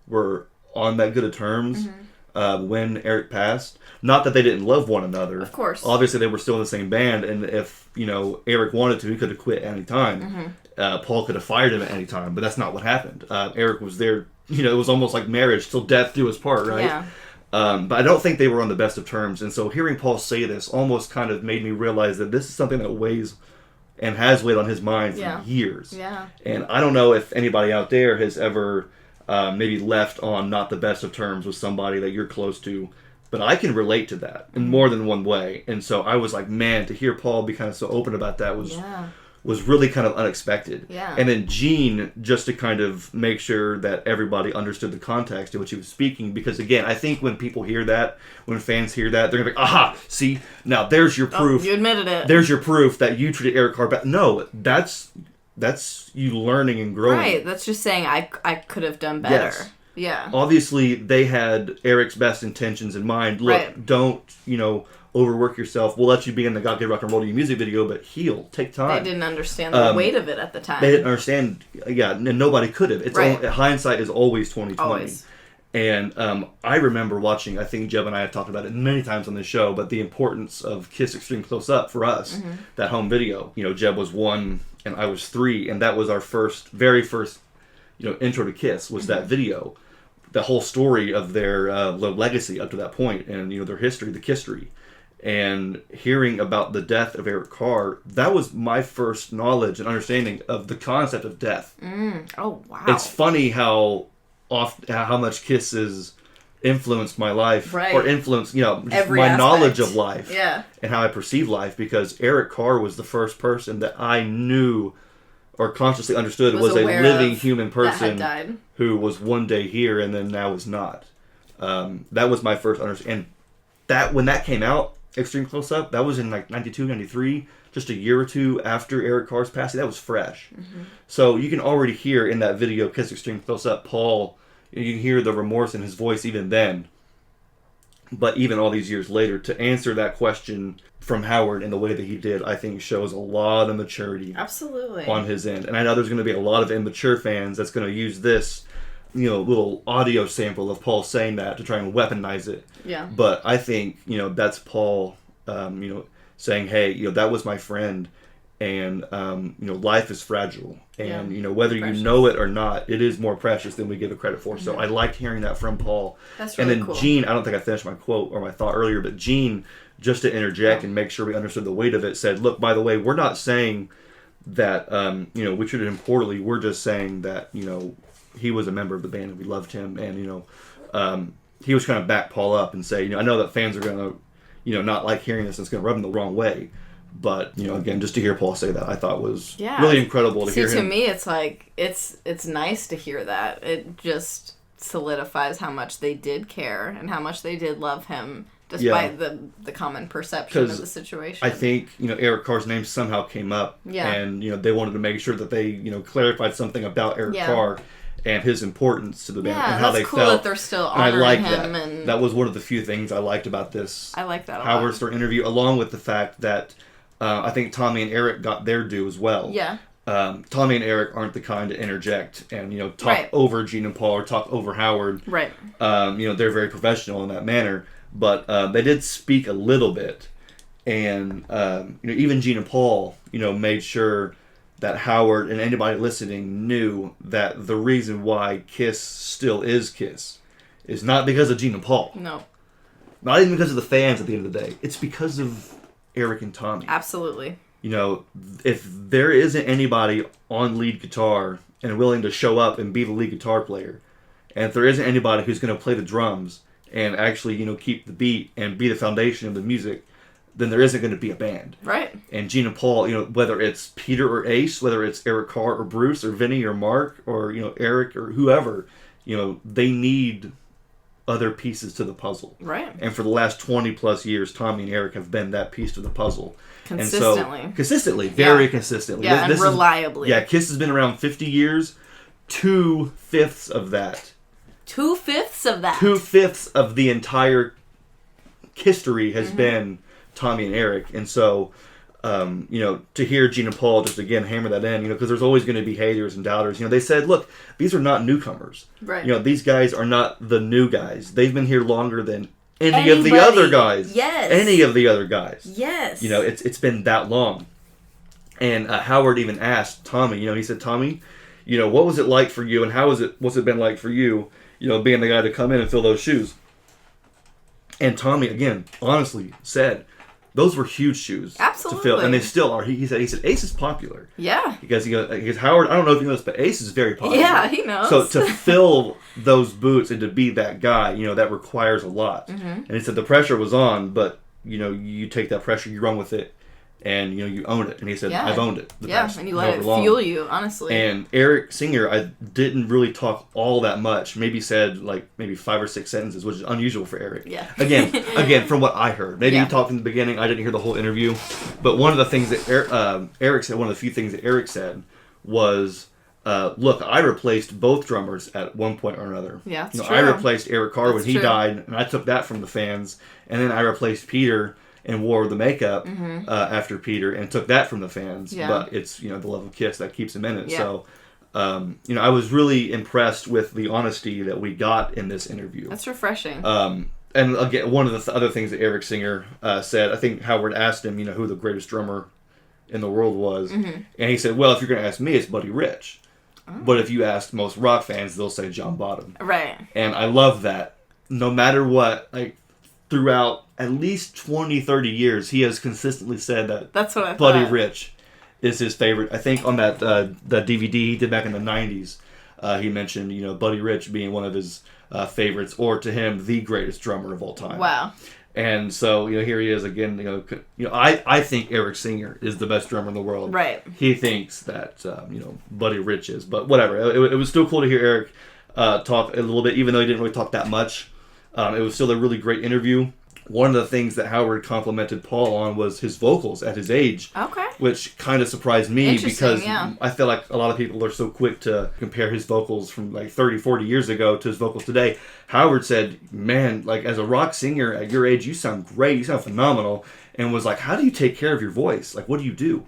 were on that good of terms when Eric passed. Not that they didn't love one another. Of course. Obviously, they were still in the same band, and if, Eric wanted to, he could have quit at any time. Paul could have fired him at any time, but that's not what happened. Eric was there, it was almost like marriage, till death do us part, right? Yeah. But I don't think they were on the best of terms, and so hearing Paul say this almost kind of made me realize that this is something that weighs and has weighed on his mind for years. Yeah. And I don't know if anybody out there has ever maybe left on not the best of terms with somebody that you're close to, but I can relate to that in more than one way. And so I was like, man, to hear Paul be kind of so open about that was really kind of unexpected. Yeah. And then Gene, just to kind of make sure that everybody understood the context in which he was speaking, because again, I think when people hear that, when fans hear that, they're going to be like, aha, see, now there's your proof. You admitted it. There's your proof that you treated Eric Carr bad. No, that's you learning and growing. Right, that's just saying I could have done better. Yes. Yeah. Obviously, they had Eric's best intentions in mind. Look, don't, overwork yourself. We'll let you be in the God Gave Rock and Roll to You music video, but heal. Take time. They didn't understand the weight of it at the time. They didn't understand. Yeah, and nobody could have. It's hindsight is always 20/20. Always. And I remember watching, I think Jeb and I have talked about it many times on this show, but the importance of Kiss Extreme Close Up for us, that home video. Jeb was 1 and I was 3, and that was our very first, intro to Kiss was that video. The whole story of their legacy up to that point, and their history, the Kisstory. And hearing about the death of Eric Carr, that was my first knowledge and understanding of the concept of death. Oh, wow. It's funny how much Kiss has influenced my life, or influenced, just every my aspect. knowledge of life, Yeah. and how I perceive life, because Eric Carr was the first person that I knew or consciously understood was a living human person who was one day here and then now is not. That was my first understanding. And that when that came out, Extreme Close Up, that was in like 92, 93, just a year or two after Eric Carr's passing. That was fresh. So you can already hear in that video, Kiss Extreme Close Up, Paul, you can hear the remorse in his voice even then. But even all these years later, to answer that question from Howard in the way that he did, I think shows a lot of maturity. Absolutely. On his end. And I know there's going to be a lot of immature fans that's going to use this, little audio sample of Paul saying that to try and weaponize it. Yeah. But I think, that's Paul, saying, hey, that was my friend, and, life is fragile. And, whether precious. you know it or not, it is more precious than we give it credit for. So I liked hearing that from Paul. That's really cool. And then Gene, I don't think I finished my quote or my thought earlier, but Gene, just to interject and make sure we understood the weight of it, said, look, by the way, we're not saying that, we treated him poorly. We're just saying that, he was a member of the band and we loved him. And, he was trying to back Paul up and say, I know that fans are going to, not like hearing this and it's going to rub them the wrong way. But, again, just to hear Paul say that, I thought was really incredible to hear him. To me, it's like, it's nice to hear that. It just solidifies how much they did care and how much they did love him, despite the common perception of the situation. I think, Eric Carr's name somehow came up. Yeah. And, they wanted to make sure that they, clarified something about Eric Carr and his importance to the band and how they cool felt. That they're still honoring him. That. And that was one of the few things I liked about this. I like that a lot. Howard Stern interview, along with the fact that I think Tommy and Eric got their due as well. Yeah. Tommy and Eric aren't the kind to interject and talk over Gene and Paul or talk over Howard. Right. They're very professional in that manner, but they did speak a little bit, and even Gene and Paul made sure that Howard and anybody listening knew that the reason why Kiss still is Kiss is not because of Gene and Paul. No. Not even because of the fans at the end of the day. It's because of Eric and Tommy. Absolutely. If there isn't anybody on lead guitar and willing to show up and be the lead guitar player, and if there isn't anybody who's going to play the drums and actually, keep the beat and be the foundation of the music, then there isn't going to be a band. Right. And Gene and Paul, whether it's Peter or Ace, whether it's Eric Carr or Bruce or Vinny or Mark or, Eric or whoever, they need other pieces to the puzzle. Right. And for the last 20 plus years, Tommy and Eric have been that piece to the puzzle. Consistently. And so, consistently, very consistently. Yeah, and reliably. Kiss has been around 50 years. 2/5 of that 2/5 of that. 2/5 of the entire history has been Tommy and Eric. And so, to hear Gene and Paul just again hammer that in, because there's always going to be haters and doubters. They said, look, these are not newcomers. Right. These guys are not the new guys. They've been here longer than any of the other guys. Yes. Any of the other guys. Yes. It's been that long. And Howard even asked Tommy, he said, Tommy, what was it like for you, and what's it been like for you, being the guy to come in and fill those shoes? And Tommy, again, honestly said, those were huge shoes. Absolutely. To fill, and they still are. He said Ace is popular. Yeah. Because Howard, I don't know if you know this, but Ace is very popular. Yeah, he knows. So to fill those boots and to be that guy, that requires a lot. Mm-hmm. And he said the pressure was on, but, you take that pressure, you run with it, and, you own it. And he said, I've owned it. And you let it fuel you, honestly. And Eric Singer, I didn't really talk all that much. Maybe said, maybe 5 or 6 sentences, which is unusual for Eric. Yeah. Again, from what I heard. Maybe he talked in the beginning. I didn't hear the whole interview. But one of the things that Eric said, one of the few things that Eric said was, look, I replaced both drummers at one point or another. Yeah, that's true. I replaced Eric Carr when he true. died, and I took that from the fans. And then I replaced Peter and wore the makeup after Peter and took that from the fans. Yeah. But it's, the love of Kiss that keeps him in it. Yeah. So, I was really impressed with the honesty that we got in this interview. That's refreshing. And again, one of the other things that Eric Singer said, I think Howard asked him, who the greatest drummer in the world was. Mm-hmm. And he said, well, if you're going to ask me, it's Buddy Rich. Oh. But if you ask most rock fans, they'll say John Bonham. Right. And I love that. No matter what, throughout at least 20, 30 years, he has consistently said that that's what I Buddy thought. Rich is his favorite. I think on that DVD he did back in the 90s, he mentioned, Buddy Rich being one of his favorites, or to him, the greatest drummer of all time. Wow. And so, here he is again, I think Eric Singer is the best drummer in the world. Right. He thinks that, Buddy Rich is, but whatever. It was still cool to hear Eric talk a little bit, even though he didn't really talk that much. It was still a really great interview. One of the things that Howard complimented Paul on was his vocals at his age. Okay. Which kind of surprised me because yeah. I feel like a lot of people are so quick to compare his vocals from 30, 40 years ago to his vocals today. Howard said, man, as a rock singer at your age, you sound great. You sound phenomenal. And was like, how do you take care of your voice? What do you do?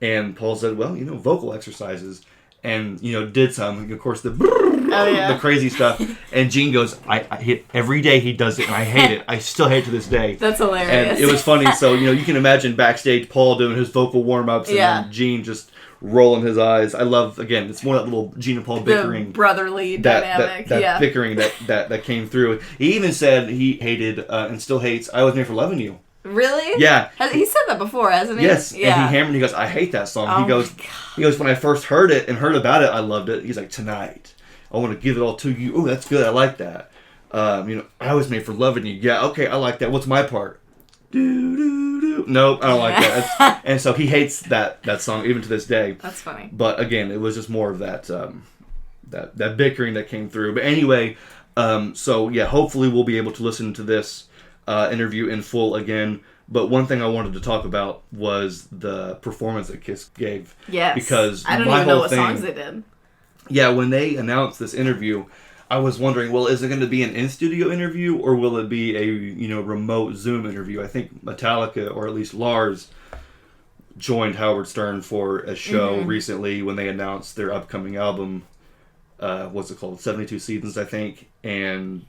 And Paul said, well, vocal exercises. And, did some. Of course, the crazy stuff. And Gene goes, I every day he does it, and I hate it. I still hate it to this day. That's hilarious. And it was funny. So, you can imagine backstage Paul doing his vocal warm-ups, and then Gene just rolling his eyes. I love, again, it's more that little Gene and Paul bickering. The brotherly dynamic. That bickering that came through. He even said he hated, and still hates, I Was Made for Lovin' You. Really? Yeah. He said that before, hasn't he? Yes. Yeah. And he hammered. He goes, I hate that song. Oh He goes, when I first heard it and heard about it, I loved it. He's like, tonight, I want to give it all to you. Oh, that's good. I like that. I Was Made for Loving You. Yeah. Okay. I like that. What's my part? Do do do. Nope. I don't like that. And so he hates that song even to this day. That's funny. But again, it was just more of that that bickering that came through. But anyway, so yeah, hopefully we'll be able to listen to this interview in full again. But one thing I wanted to talk about was the performance that Kiss gave. Yes. Because I don't even know what songs they did. Yeah, when they announced this interview, I was wondering, well, is it going to be an in-studio interview or will it be a remote Zoom interview? I think Metallica, or at least Lars, joined Howard Stern for a show recently when they announced their upcoming album. What's it called? 72 Seasons, I think. And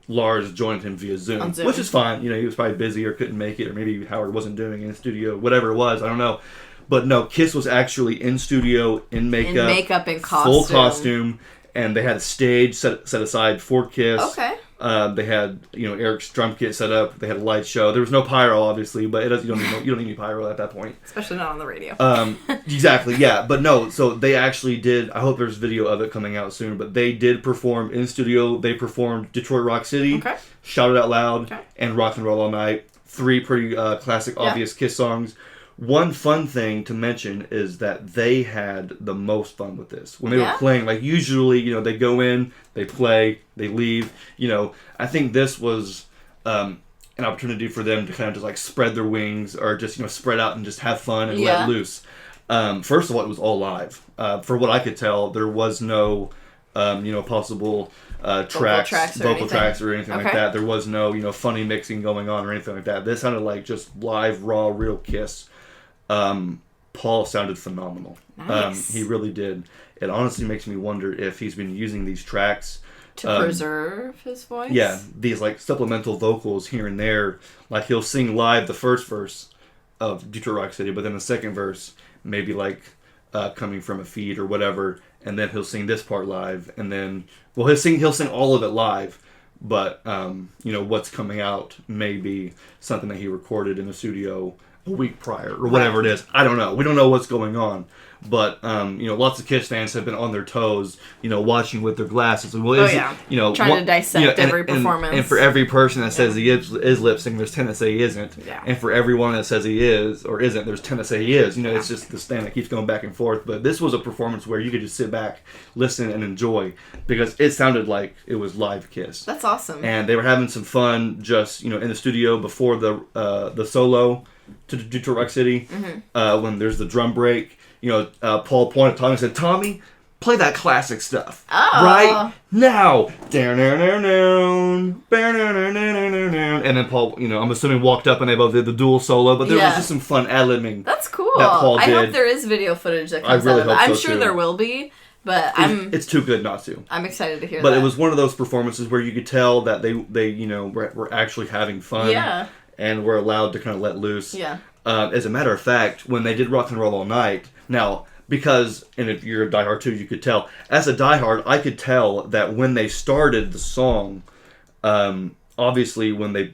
Lars joined him via Zoom, which is fine. He was probably busy or couldn't make it, or maybe Howard wasn't doing it in studio, whatever it was, I don't know. But no, Kiss was actually in studio, in makeup, and costume. Full costume, and they had a stage set aside for Kiss. Okay. They had Eric's drum kit set up. They had a light show. There was no pyro, obviously, but you don't need any pyro at that point. Especially not on the radio. Exactly, yeah. But no, so they actually did. I hope there's video of it coming out soon. But they did perform in studio. They performed Detroit Rock City, Shout It Out Loud, and Rock and Roll All Night. 3 pretty classic, obvious Kiss songs. One fun thing to mention is that they had the most fun with this. When they were playing, usually, they go in, they play, they leave. I think this was an opportunity for them to kind of just spread their wings, or just, spread out and just have fun and let loose. First of all, it was all live. For what I could tell, there was no possible tracks vocal tracks or anything like that. There was no, funny mixing going on or anything like that. This sounded like just live, raw, real Kiss. Paul sounded phenomenal. Nice. He really did. It honestly makes me wonder if he's been using these tracks to preserve his voice. Yeah, these like supplemental vocals here and there. Like he'll sing live the first verse of Detroit Rock City, but then the second verse maybe like coming from a feed or whatever, and then he'll sing this part live, and then he'll sing all of it live. But what's coming out may be something that he recorded in the studio a week prior or whatever it is. I don't know. We don't know what's going on. But lots of Kiss fans have been on their toes, watching with their glasses. Well, trying to dissect every performance. And for every person that says he is lip syncing, there's 10 that say he isn't. Yeah. And for everyone that says he is or isn't, there's 10 that say he is. It's just the stand that keeps going back and forth. But this was a performance where you could just sit back, listen, and enjoy, because it sounded like it was live Kiss. That's awesome. And they were having some fun just in the studio before the solo to Detroit Rock City, when there's the drum break. Paul pointed at Tommy and said, "Tommy, play that classic stuff right now." And then Paul, I'm assuming walked up and they both did the dual solo, but there was just some fun ad-libbing. That's cool. That Paul did. I hope there is video footage that comes out of that. I'm sure there will be, but it's too good not to. I'm excited to hear that. But it was one of those performances where you could tell that they were actually having fun. Yeah. And were allowed to kind of let loose. Yeah. As a matter of fact, when they did Rock and Roll All Night, now, because, and if you're a diehard too, you could tell. As a diehard, I could tell that when they started the song, obviously when they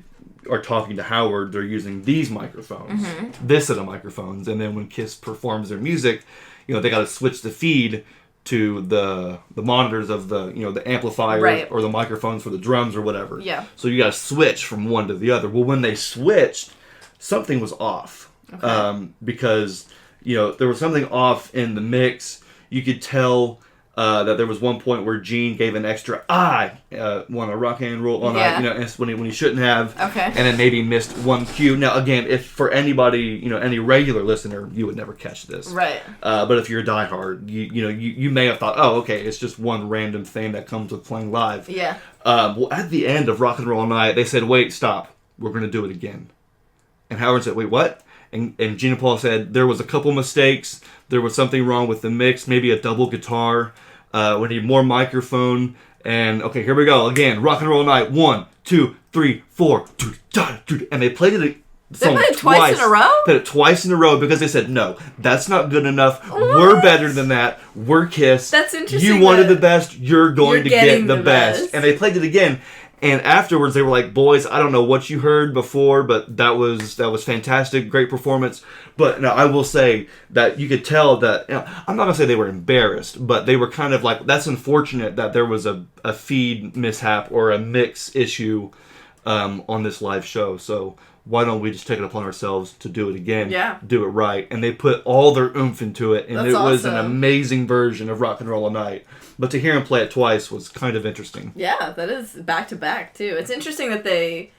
are talking to Howard, they're using these microphones, this set of microphones, and then when Kiss performs their music, they got to switch the feed to the monitors of the amplifier or the microphones for the drums or whatever. Yeah. So you got to switch from one to the other. Well, when they switched, something was off. Okay. Because there was something off in the mix. You could tell that there was one point where Gene gave an extra want to rock and roll on when he shouldn't have. Okay. And then maybe missed one cue. Now again, if for anybody, any regular listener, you would never catch this. Right. But if you're a diehard, you may have thought, oh, okay, it's just one random thing that comes with playing live. Yeah. Well, at the end of Rock and Roll All Night, they said, "Wait, stop. We're going to do it again." And Howard said, "Wait, what?" And Gene and Paul said there was a couple mistakes. There was something wrong with the mix, maybe a double guitar. We need more microphone. And okay, here we go again. Rock and Roll Night. 1, 2, 3, 4. And they played it. They played it twice in a row? Played it twice in a row because they said, "No, that's not good enough. What? We're better than that. We're Kiss. That's interesting. You wanted the best. You're going to get the best." best. And they played it again. And afterwards, they were like, "Boys, I don't know what you heard before, but that was fantastic, great performance." But now I will say that you could tell that, I'm not gonna say they were embarrassed, but they were kind of like, that's unfortunate that there was a feed mishap or a mix issue on this live show. So why don't we just take it upon ourselves to do it again? Yeah. Do it right. And they put all their oomph into it, and That's was an awesome. amazing version of Rock and Roll All Night. But to hear him play it twice was kind of interesting. Yeah, that is back to back too. It's interesting that they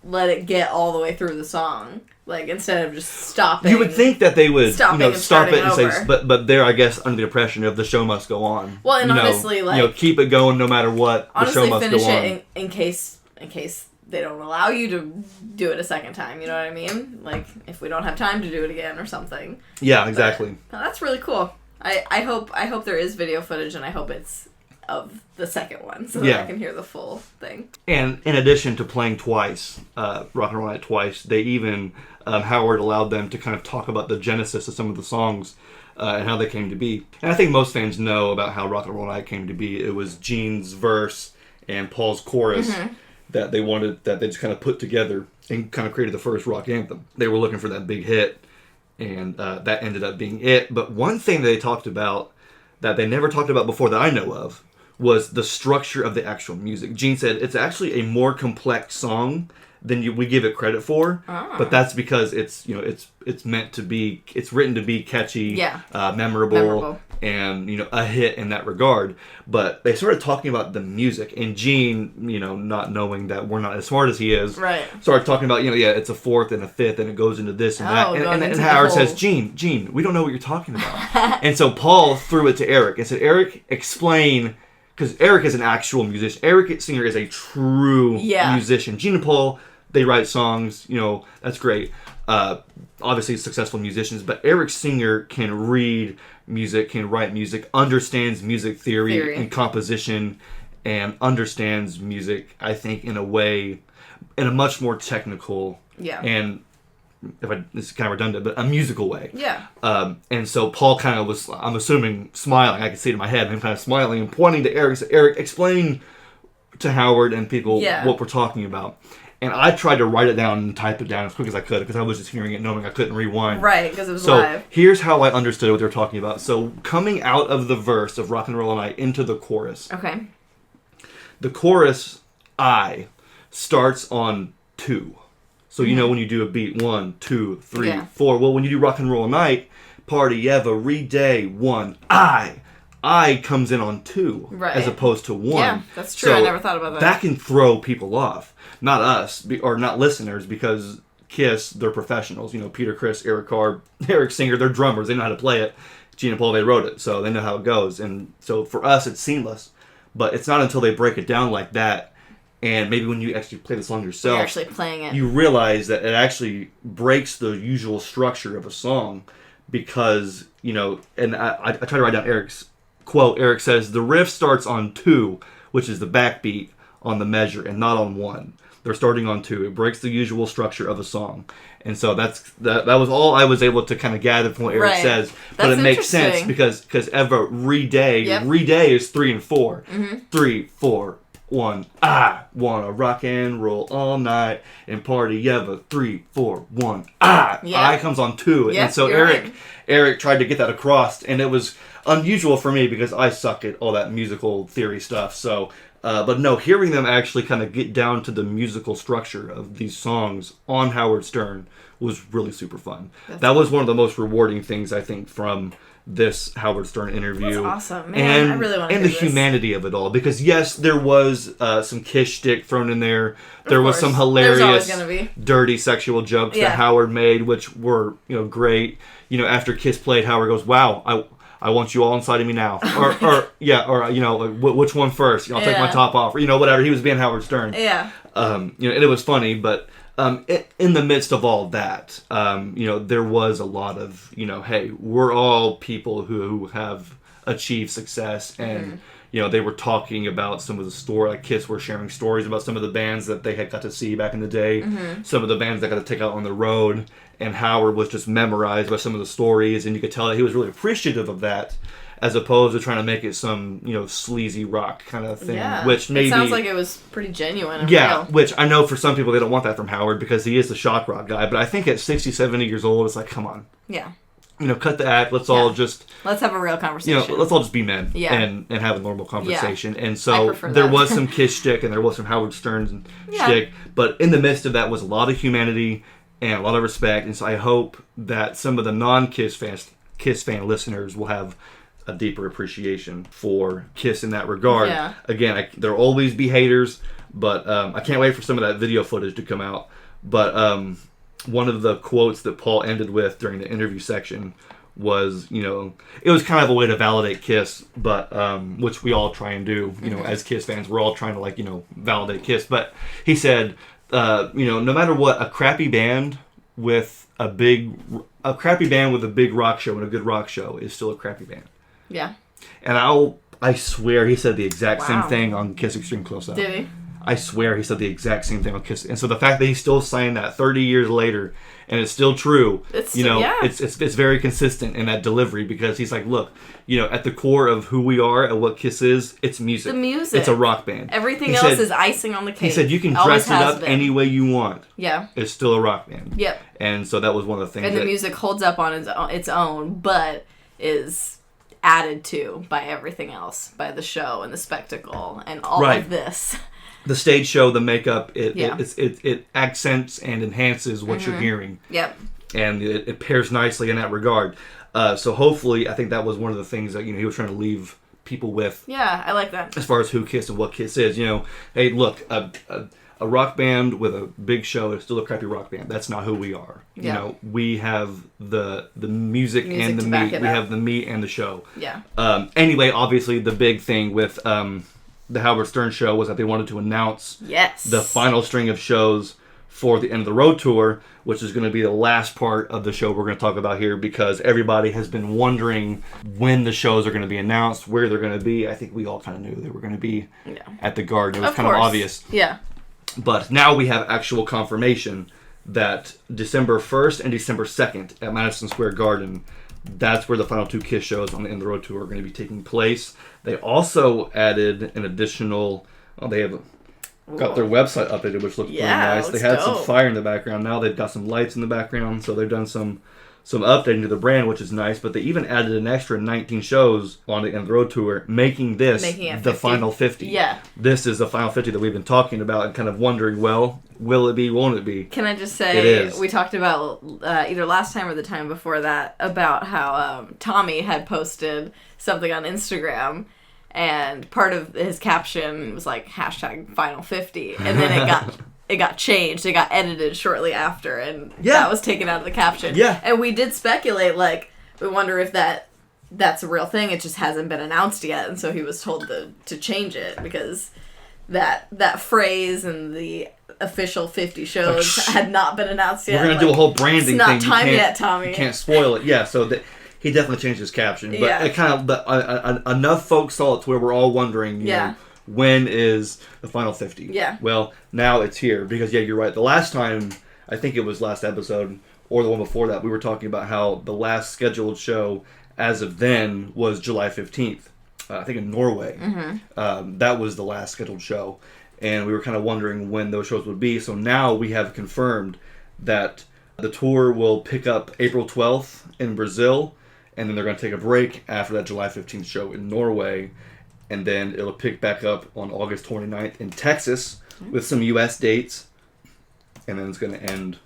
let it get all the way through the song, like instead of just stopping. You would think that they would stop it and over. say, but they're, I guess, under the impression of the show must go on. Well, and honestly, keep it going no matter what. The show must finish go on. it in case they don't allow you to do it a second time. You know what I mean? Like if we don't have time to do it again or something. Yeah, exactly. But that's really cool. I hope there is video footage, and I hope it's of the second one, so that I can hear the full thing. And in addition to playing twice, Rock and Roll Night twice, they even, Howard allowed them to kind of talk about the genesis of some of the songs and how they came to be. And I think most fans know about how Rock and Roll Night came to be. It was Gene's verse and Paul's chorus that they just kind of put together and kind of created the first rock anthem. They were looking for that big hit. And that ended up being it. But one thing they talked about that they never talked about before that I know of was the structure of the actual music. Gene said it's actually a more complex song than we give it credit for. But that's because it's meant to be, it's written to be catchy, memorable, and a hit in that regard. But they started talking about the music, and Gene, not knowing that we're not as smart as he is, right, started talking about it's a fourth and a fifth, and it goes into this and that, and Howard says, Gene, we don't know what you're talking about. And so Paul threw it to Eric and said, Eric, explain, because Eric is an actual musician. Eric Singer is a true musician. Gene and Paul, they write songs, that's great. Obviously successful musicians, but Eric Singer can read music, can write music, understands music theory and composition, and understands music, I think, in a much more technical and, this is kind of redundant, but a musical way. Yeah. And so Paul kind of was, I'm assuming, smiling. I can see it in my head, him kind of smiling and pointing to Eric. So Eric, explain to Howard and people what we're talking about. And I tried to write it down and type it down as quick as I could because I was just hearing it knowing I couldn't rewind. Right, because it was live. So here's how I understood what they were talking about. So coming out of the verse of Rock and Roll All Night into the chorus. Okay. The chorus, I, starts on 2. So when you do a beat, 1, 2, 3, 4. Well, when you do Rock and Roll All Night, party every day, 1, I comes in on 2 as opposed to 1. Yeah, that's true. So I never thought about that. That can throw people off. Not us, or not listeners, because Kiss, they're professionals. Peter Criss, Eric Carr, Eric Singer, they're drummers. They know how to play it. Gene and Paul, they wrote it, so they know how it goes. And so for us, it's seamless. But it's not until they break it down like that, and maybe when you actually play the song yourself, you're actually playing it, you realize that it actually breaks the usual structure of a song. Because, and I try to write down Eric's quote. Eric says, the riff starts on 2, which is the backbeat on the measure, and not on 1. They're starting on 2. It breaks the usual structure of a song. And so that was all I was able to kind of gather from what Eric says. But it makes sense because every day is 3 and 4. 3, 4, 1. I wanna rock and roll all night and party ever. 3, 4, 1. I comes on 2. And so Eric tried to get that across, and it was unusual for me because I suck at all that musical theory stuff. So but no, hearing them actually kind of get down to the musical structure of these songs on Howard Stern was really super fun. That was one of the most rewarding things, I think, from this Howard Stern interview. That's awesome, man. I really want to hear this. And the humanity of it all. Because, yes, there was some Kiss shtick thrown in there. There was some hilarious, dirty sexual jokes that Howard made, which were, great. After Kiss played, Howard goes, wow, I want you all inside of me now. Which one first? I'll take my top off. Or, whatever. He was being Howard Stern. Yeah. And it was funny, but in the midst of all that, there was a lot of, hey, we're all people who have achieved success. And, they were talking about some of the story, like Kiss were sharing stories about some of the bands that they had got to see back in the day. Some of the bands that got to take out on the road. And Howard was just memorized by some of the stories, and you could tell that he was really appreciative of that, as opposed to trying to make it some, sleazy rock kind of thing. Yeah. Which maybe, it sounds like it was pretty genuine and real. Which I know for some people they don't want that from Howard because he is the shock rock guy, but I think at 60, 70 years old, it's like, come on. Yeah. Cut the act. Let's all just... Let's have a real conversation. Let's all just be men and have a normal conversation. Yeah. And so there was some Kiss shtick and there was some Howard Stern shtick, but in the midst of that was a lot of humanity and a lot of respect, and so I hope that some of the non-Kiss fan listeners will have a deeper appreciation for Kiss in that regard. Yeah. Again, there'll always be haters, but I can't wait for some of that video footage to come out. But one of the quotes that Paul ended with during the interview section was, it was kind of a way to validate Kiss, but which we all try and do, as Kiss fans. We're all trying to validate Kiss. But he said, no matter what, a crappy band with a big rock show and a good rock show is still a crappy band. Yeah. And I swear he said the exact same thing on Kiss Extreme Close Up. Did he? I swear he said the exact same thing on Kiss. And so the fact that he's still saying that 30 years later and it's still true, it's very consistent in that delivery because he's like, look, at the core of who we are and what Kiss is, it's music. The music. It's a rock band. Everything else is icing on the cake. He said you can dress it up any way you want. Yeah. It's still a rock band. Yep. And so that was one of the things. And the music holds up on its own, but is added to by everything else, by the show and the spectacle and all of this. The stage show, the makeup, it accents and enhances what you're hearing. Yep. and it pairs nicely in that regard. So hopefully, I think that was one of the things that he was trying to leave people with. Yeah, I like that. As far as who Kiss and what Kiss is, hey, look, a rock band with a big show is still a crappy rock band. That's not who we are. Yeah. We have the music and the meat. We have the meat and the show. Yeah. Anyway, obviously, the big thing with the Howard Stern show was that they wanted to announce the final string of shows for the End of the Road tour, which is going to be the last part of the show we're going to talk about here, because everybody has been wondering when the shows are going to be announced, where they're going to be. I think we all kind of knew they were going to be at the Garden. It was kind of obvious. Yeah. But now we have actual confirmation that December 1st and December 2nd at Madison Square Garden, that's where the final 2 Kiss shows on the End of the Road tour are going to be taking place. They also added an additional... they have got their website updated, which looks pretty nice. They had some fire in the background. Now they've got some lights in the background, so they've done some updating to the brand, which is nice. But they even added an extra 19 shows on the End of the Road tour, making this the final 50. Yeah. This is the final 50 that we've been talking about and kind of wondering, well, will it be, won't it be? Can I just say, we talked about, either last time or the time before that, about how Tommy had posted something on Instagram, and part of his caption was like #final50, and then it got changed. It got edited shortly after, and that was taken out of the caption. Yeah. And we did speculate, like, we wonder if that's a real thing. It just hasn't been announced yet, and so he was told to change it, because that phrase and the official 50 shows had not been announced yet. We're going to do a whole branding thing. It's not time yet, Tommy. You can't spoil it. Yeah, so he definitely changed his caption. But it kind of enough folks saw it to where we're all wondering, you know, when is the final 50? Yeah. Well, now it's here, because, you're right. The last time, I think it was last episode, or the one before that, we were talking about how the last scheduled show, as of then, was July 15th. I think in Norway. Mm-hmm. That was the last scheduled show. And we were kind of wondering when those shows would be. So now we have confirmed that the tour will pick up April 12th in Brazil, and then they're going to take a break after that July 15th show in Norway, and then it'll pick back up on August 29th in Texas with some U.S. dates, and then it's going to end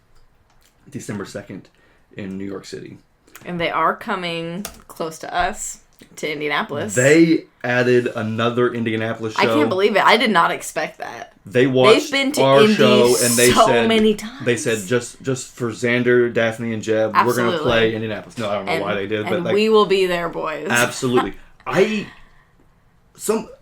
December 2nd in New York City. And they are coming close to us, to Indianapolis. They added another Indianapolis show. I can't believe it. I did not expect that. They watched our show, and they said many times. They said just for Xander, Daphne, and Jeb, we're going to play Indianapolis. No, I don't know why they did, but we will be there, boys. Absolutely. I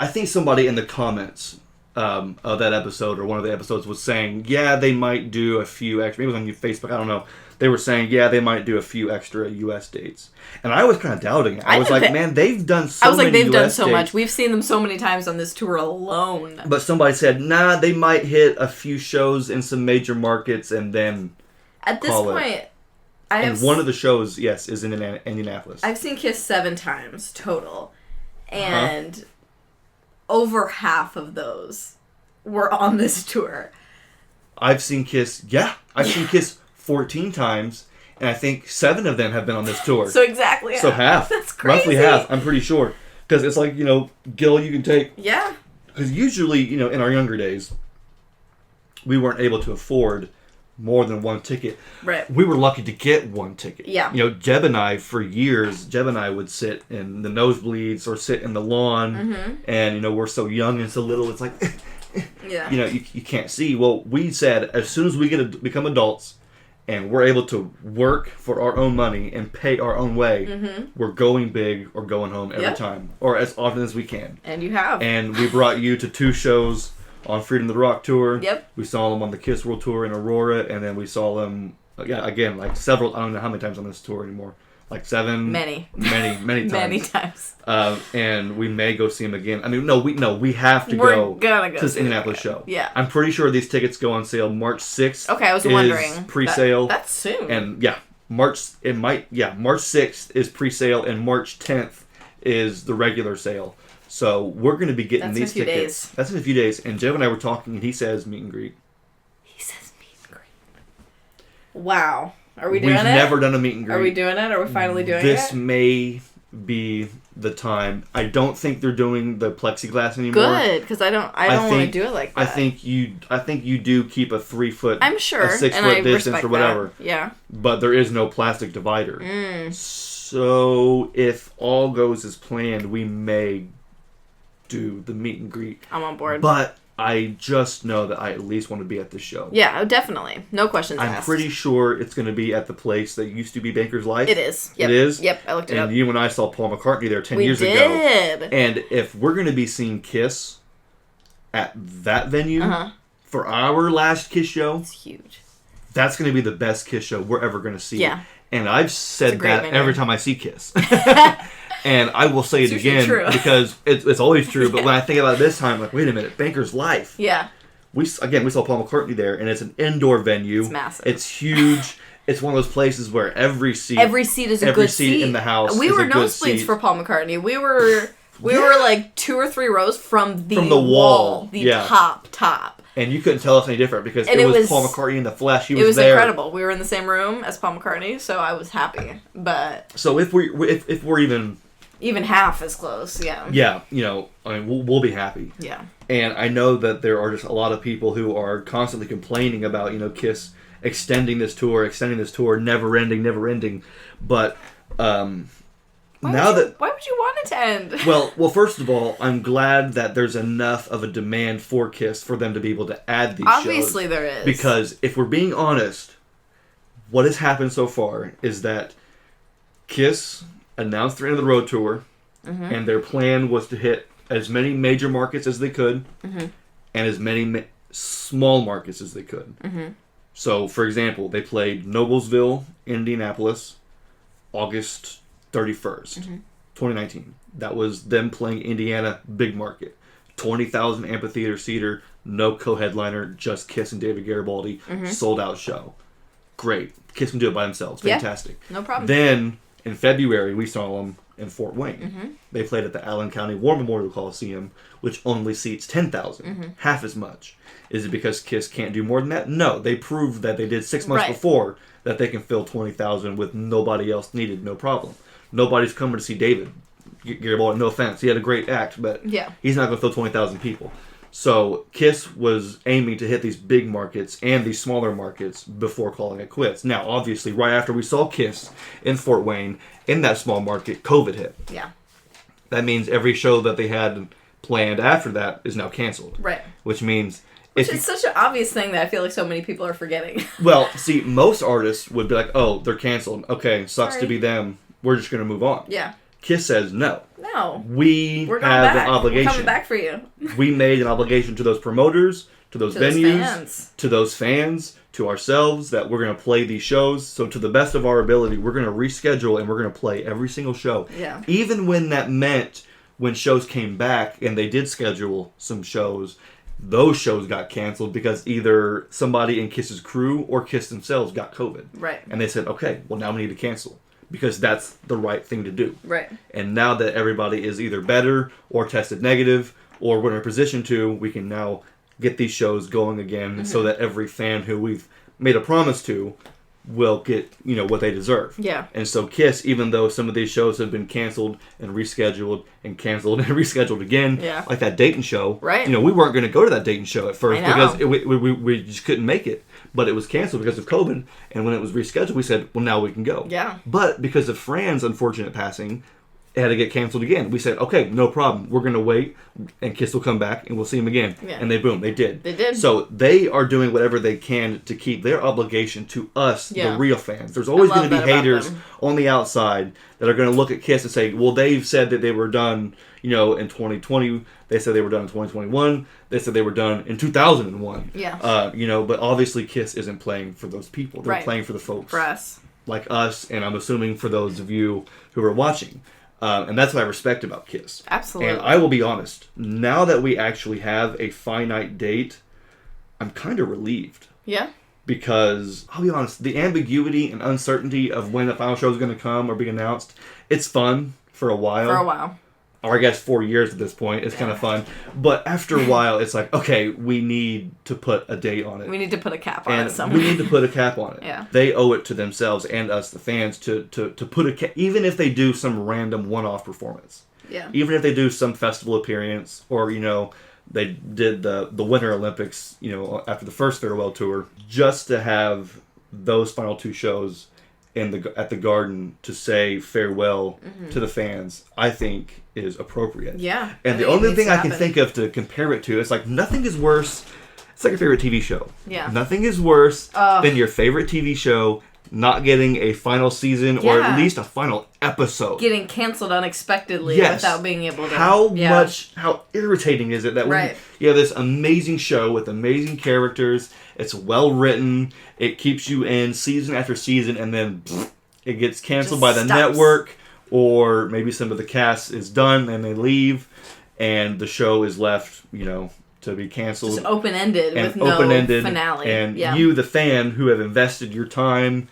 think somebody in the comments of that episode, or one of the episodes, was saying, they might do a few extra. Maybe it was on Facebook. I don't know. They were saying, they might do a few extra U.S. dates. And I was kind of doubting it. I was like, man, they've done so many they've US done so dates. much. We've seen them so many times on this tour alone. But somebody said, nah, they might hit a few shows in some major markets and then at this point, one of the shows, is in Indianapolis. I've seen Kiss 7 times total. And over half of those were on this tour. I've seen Kiss, I've seen Kiss 14 times, and I think 7 of them have been on this tour. So exactly half. So half. That's crazy. Roughly half, I'm pretty sure. Because it's like, Gil, you can take... Yeah. Because usually, in our younger days, we weren't able to afford more than one ticket. Right. We were lucky to get one ticket. Yeah. Jeb and I, for years, would sit in the nosebleeds or sit in the lawn, and, we're so young and so little, it's like... you can't see. Well, we said, as soon as we become adults, and we're able to work for our own money and pay our own way, we're going big or going home every time. Or as often as we can. And you have. And we brought you to 2 shows on Freedom of the Rock tour. Yep. We saw them on the Kiss World tour in Aurora, and then we saw them, again, like several, I don't know how many times on this tour anymore. Like 7? Many times. Many times. And we may go see him again. I mean, we have to go to this Indianapolis show. Yeah. I'm pretty sure these tickets go on sale March 6th. Okay, I was wondering. Pre-sale. That's soon. And March 6th is pre-sale, and March 10th is the regular sale. So we're going to be getting these tickets. Days. That's in a few days. And Jeff and I were talking, and he says meet and greet. He says meet and greet. Wow. Are we doing it? We've never done a meet and greet. Are we doing it? Are we finally doing it? This may be the time. I don't think they're doing the plexiglass anymore. Good, because I don't want to do it like that. I think you do keep a 3 foot, I'm sure, a 6 and foot I distance or whatever. That. Yeah. But there is no plastic divider. So if all goes as planned, we may do the meet and greet. I'm on board. But I just know that I at least want to be at the show. Yeah, definitely. No questions asked. I'm pretty sure it's going to be at the place that used to be Baker's Life. It is. Yep. It is? Yep, I looked it up. And you and I saw Paul McCartney there 10 years ago. We did. And if we're going to be seeing Kiss at that venue for our last Kiss show, it's huge. That's going to be the best Kiss show we're ever going to see. Yeah. And I've said that venue. every time I see Kiss. And I will say it again because it's always true. But when I think about it this time, I'm like, wait a minute, Baker's Life. Yeah. We saw Paul McCartney there, and it's an indoor venue. It's massive. It's huge. It's one of those places where every seat is a good seat in the house. We were nosebleeds for Paul McCartney. We were like 2 or 3 rows from the wall, the top. And you couldn't tell us any different because it was Paul McCartney in the flesh. He was there. It was incredible. We were in the same room as Paul McCartney, so I was happy. But so if we're even half as close, yeah. Yeah, I mean, we'll be happy. Yeah. And I know that there are just a lot of people who are constantly complaining about, Kiss extending this tour, never ending. But why would you want it to end? Well, first of all, I'm glad that there's enough of a demand for Kiss for them to be able to add these shows. Obviously there is. Because if we're being honest, what has happened so far is that Kiss announced their end of the road tour, and their plan was to hit as many major markets as they could, and as many small markets as they could. So, for example, they played Noblesville, Indianapolis, August 31st, 2019. That was them playing Indiana, big market. 20,000 amphitheater seater, no co-headliner, just Kiss and David Garibaldi, sold out show. Great. Kiss can do it by themselves. Fantastic. No problem. Then, in February, we saw them in Fort Wayne. They played at the Allen County War Memorial Coliseum, which only seats 10,000, half as much. Is it because Kiss can't do more than that? No, they proved that they did 6 months before that they can fill 20,000 with nobody else needed, no problem. Nobody's coming to see David Garibaldi. No offense, he had a great act, but he's not going to fill 20,000 people. So Kiss was aiming to hit these big markets and these smaller markets before calling it quits. Now, obviously, right after we saw Kiss in Fort Wayne, in that small market, COVID hit. Yeah. That means every show that they had planned after that is now canceled. Right. Which means... Which is such an obvious thing that I feel like so many people are forgetting. Well, see, most artists would be like, oh, they're canceled. Okay, sucks to be them. We're just going to move on. Yeah. Kiss says no. No. We have an obligation. We're coming back for you. We made an obligation to those promoters, to those venues, to those fans, to ourselves, that we're going to play these shows. So to the best of our ability, we're going to reschedule and we're going to play every single show. Yeah. Even when that meant when shows came back and they did schedule some shows, those shows got canceled because either somebody in Kiss's crew or Kiss themselves got COVID. Right. And they said, okay, well now we need to cancel. Because that's the right thing to do. Right. And now that everybody is either better or tested negative or we're in a position to, we can now get these shows going again so that every fan who we've made a promise to will get, what they deserve. Yeah. And so Kiss, even though some of these shows have been canceled and rescheduled and canceled and rescheduled again, like that Dayton show, right? We weren't going to go to that Dayton show at first because we just couldn't make it. But it was canceled because of COVID, and when it was rescheduled, we said, well, now we can go. Yeah. But because of Fran's unfortunate passing, it had to get canceled again. We said, okay, no problem. We're going to wait, and Kiss will come back, and we'll see him again. Yeah. And they did. They did. So they are doing whatever they can to keep their obligation to us, the real fans. There's always going to be haters on the outside that are going to look at Kiss and say, well, they've said that they were done, in 2020. They said they were done in 2021. They said they were done in 2001. Yeah. But obviously Kiss isn't playing for those people. They're playing for the folks. For us. Like us, and I'm assuming for those of you who are watching. And that's what I respect about Kiss. Absolutely. And I will be honest, now that we actually have a finite date, I'm kind of relieved. Yeah. Because, I'll be honest, the ambiguity and uncertainty of when the final show is going to come or be announced, it's fun for a while. or I guess 4 years at this point. It's kind of fun. But after a while, it's like, okay, we need to put a date on it. We need to put a cap on it somewhere. We need to put a cap on it. Yeah. They owe it to themselves and us, the fans, to put a cap, even if they do some random one-off performance. Yeah. Even if they do some festival appearance, or, you know, they did the Winter Olympics, you know, after the first farewell tour, just to have those final 2 shows at the Garden to say farewell to the fans, I think is appropriate. Yeah. And the only thing I can think of to compare it to, it's like nothing is worse. It's like your favorite TV show. Yeah. Nothing is worse than your favorite TV show not getting a final season or at least a final episode. Getting canceled unexpectedly without being able to... How irritating is it that when you have this amazing show with amazing characters, it's well written, it keeps you in season after season, and then it gets canceled by the network, or maybe some of the cast is done and they leave, and the show is left, you know, to be canceled. Just open-ended with no finale. And you, the fan, who have invested your time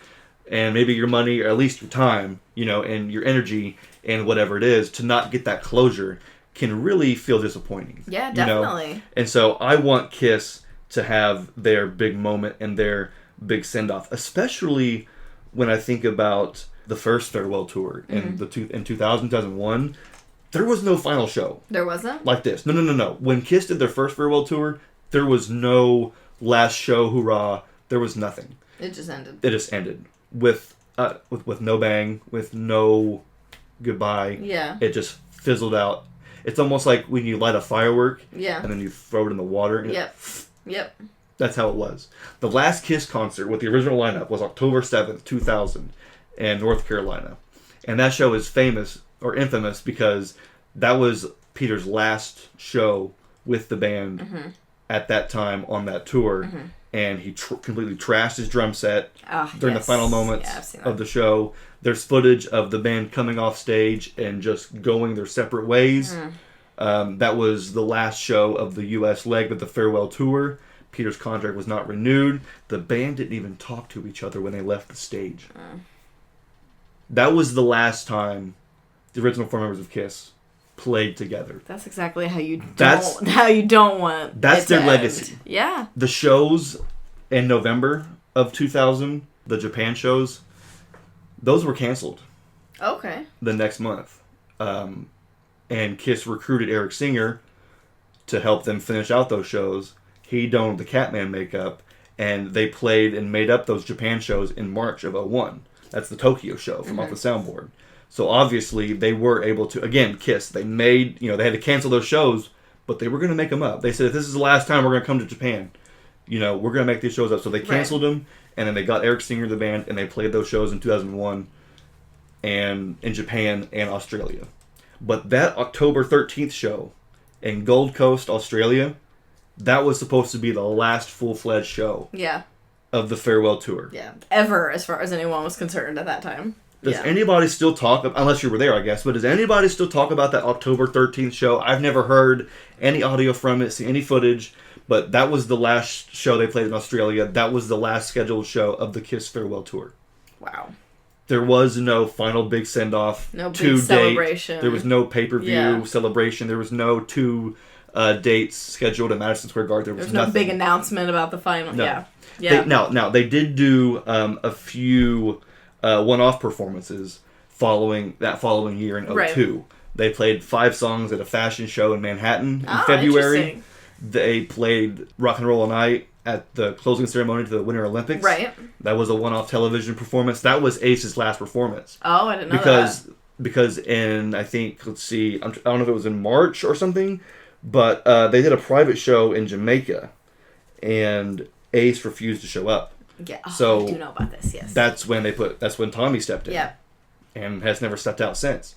and maybe your money, or at least your time, you know, and your energy and whatever it is, to not get that closure can really feel disappointing. Yeah, definitely. You know? And so I want KISS to have their big moment and their big send-off, especially when I think about the first farewell tour in 2001. There was no final show. There wasn't? Like this. No. When KISS did their first farewell tour, there was no last show, hurrah. There was nothing. It just ended. It just ended. With no bang, with no goodbye. Yeah. It just fizzled out. It's almost like when you light a firework and then you throw it in the water. And Yep. That's how it was. The last KISS concert with the original lineup was October 7th, 2000 in North Carolina. And that show is famous or infamous because that was Peter's last show with the band at that time on that tour. And he completely trashed his drum set during the final moments of the show. There's footage of the band coming off stage and just going their separate ways. That was the last show of the U.S. leg of the farewell tour. Peter's contract was not renewed. The band didn't even talk to each other when they left the stage. That was the last time the original 4 members of KISS played together. That's exactly how you don't want. That's their legacy. Yeah. The shows in November of 2000, the Japan shows, those were canceled. Okay. The next month. And KISS recruited Eric Singer to help them finish out those shows. He donned the Catman makeup, and they played and made up those Japan shows in March of 2001. That's the Tokyo show from off the soundboard. So obviously they were able to, again, KISS, they made, you know, they had to cancel those shows, but they were going to make them up. They said, if this is the last time we're going to come to Japan, you know, we're going to make these shows up. So they canceled them, and then they got Eric Singer, the band, and they played those shows in 2001 and in Japan and Australia. But that October 13th show in Gold Coast, Australia, that was supposed to be the last full-fledged show of the farewell tour. Yeah, ever, as far as anyone was concerned at that time. Does anybody still talk, unless you were there, I guess, but does anybody still talk about that October 13th show? I've never heard any audio from it, see any footage, but that was the last show they played in Australia. That was the last scheduled show of the KISS farewell tour. Wow. There was no final big send-off. No big celebration. There was no pay-per-view celebration. There was no 2 dates scheduled at Madison Square Garden. There was no nothing. big announcement about the final. No. Yeah. Now, they did do a few one-off performances following year in 2002. They played 5 songs at a fashion show in Manhattan in February. They played Rock and Roll All Night at the closing ceremony to the Winter Olympics. Right. That was a one-off television performance. That was Ace's last performance. Oh, I didn't know that. Because in, I think, let's see, I don't know if it was in March or something, but they did a private show in Jamaica, and Ace refused to show up. Yeah, so I do know about this, yes. That's when Tommy stepped in. Yeah. And has never stepped out since.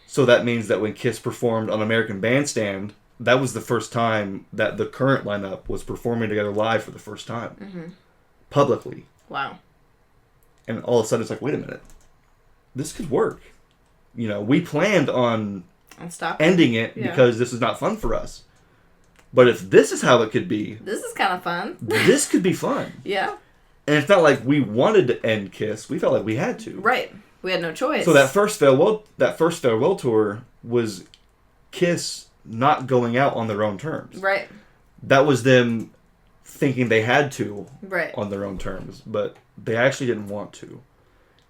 So that means that when KISS performed on American Bandstand, that was the first time that the current lineup was performing together live for the first time. Publicly. Wow. And all of a sudden it's like, wait a minute. This could work. You know, we planned on ending it because this is not fun for us. But if this is how it could be... This is kind of fun. This could be fun. Yeah. And it's not like we wanted to end KISS. We felt like we had to. Right. We had no choice. So that first farewell tour was Kiss not going out on their own terms. Right. That was them thinking they had to right. on their own terms, but they actually didn't want to.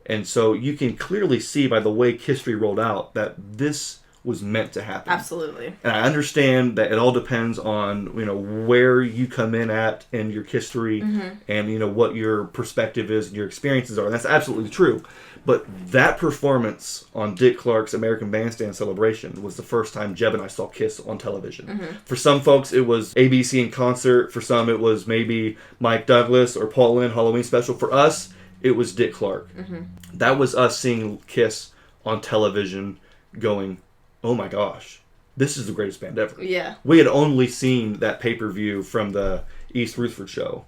And so you can clearly see by the way history rolled out that this was meant to happen. Absolutely. And I understand that it all depends on, you know, where you come in at in your history and, you know, what your perspective is and your experiences are. And that's absolutely true. But that performance on Dick Clark's American Bandstand Celebration was the first time Jeb and I saw Kiss on television. For some folks, it was ABC in concert. For some, it was maybe Mike Douglas or Paul Lynde Halloween Special. For us, it was Dick Clark. That was us seeing Kiss on television going, oh my gosh, this is the greatest band ever. Yeah. We had only seen that pay-per-view from the East Rutherford show.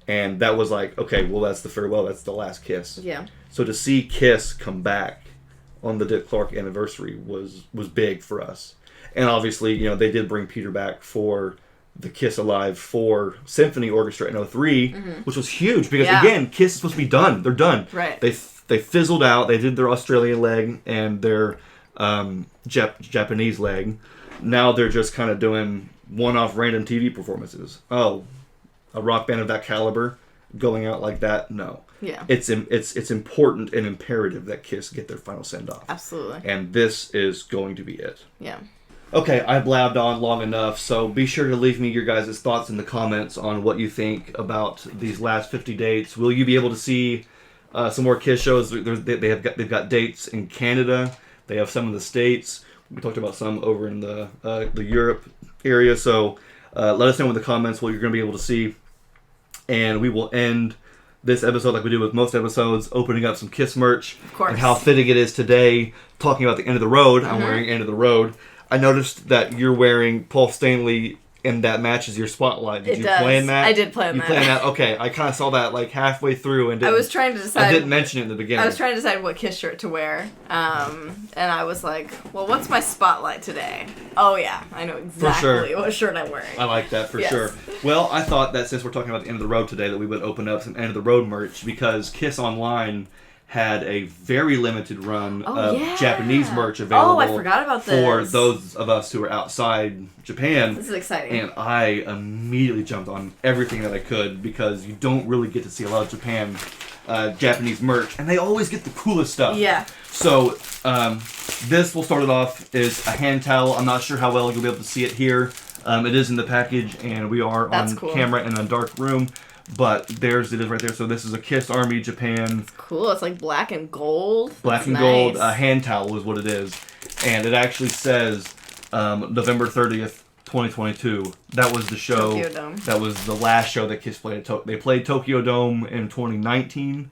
And that was like, okay, well, that's the farewell. That's the last Kiss. Yeah. So to see Kiss come back on the Dick Clark anniversary was big for us. And obviously, you know, they did bring Peter back for the Kiss Alive 4 Symphony Orchestra in 03, which was huge because, again, Kiss is supposed to be done. They're done. Right. They fizzled out. They did their Australian leg and their Japanese leg. Now they're just kind of doing one-off random TV performances. Oh, a rock band of that caliber going out like that? No. Yeah. It's important and imperative that Kiss get their final send-off. Absolutely. And this is going to be it. Yeah. Okay, I blabbed on long enough, so be sure to leave me your guys' thoughts in the comments on what you think about these last 50 dates. Will you be able to see some more Kiss shows? They've got dates in Canada. They have some in the States. We talked about some over in the Europe area. So let us know in the comments what you're going to be able to see. And we will end this episode like we do with most episodes, opening up some Kiss merch. Of course. And how fitting it is today, talking about the End of the Road. I'm wearing End of the Road. I noticed that you're wearing Paul Stanley, and that matches your spotlight. Did you play in that? I did play in that. You play in that? Okay, I kind of saw that like halfway through, and I was trying to decide. I didn't mention it in the beginning. I was trying to decide what Kiss shirt to wear, and I was like, "Well, what's my spotlight today?" Oh yeah, I know exactly what shirt I'm wearing. I like that for sure. Well, I thought that since we're talking about the End of the Road today, that we would open up some End of the Road merch because Kiss Online had a very limited run of Japanese merch available. Oh, I forgot about this. For those of us who are outside Japan. This is exciting. And I immediately jumped on everything that I could because you don't really get to see a lot of Japanese merch. And they always get the coolest stuff. Yeah. So this, we'll start it off, is a hand towel. I'm not sure how well you'll be able to see it here. It is in the package, and we are on camera in a dark room. But it is right there. So this is a Kiss Army Japan. It's cool. It's like black and gold. Black and gold hand towel is what it is. And it actually says November 30th, 2022. That was the show. Tokyo Dome. That was the last show that Kiss played at They played Tokyo Dome in 2019.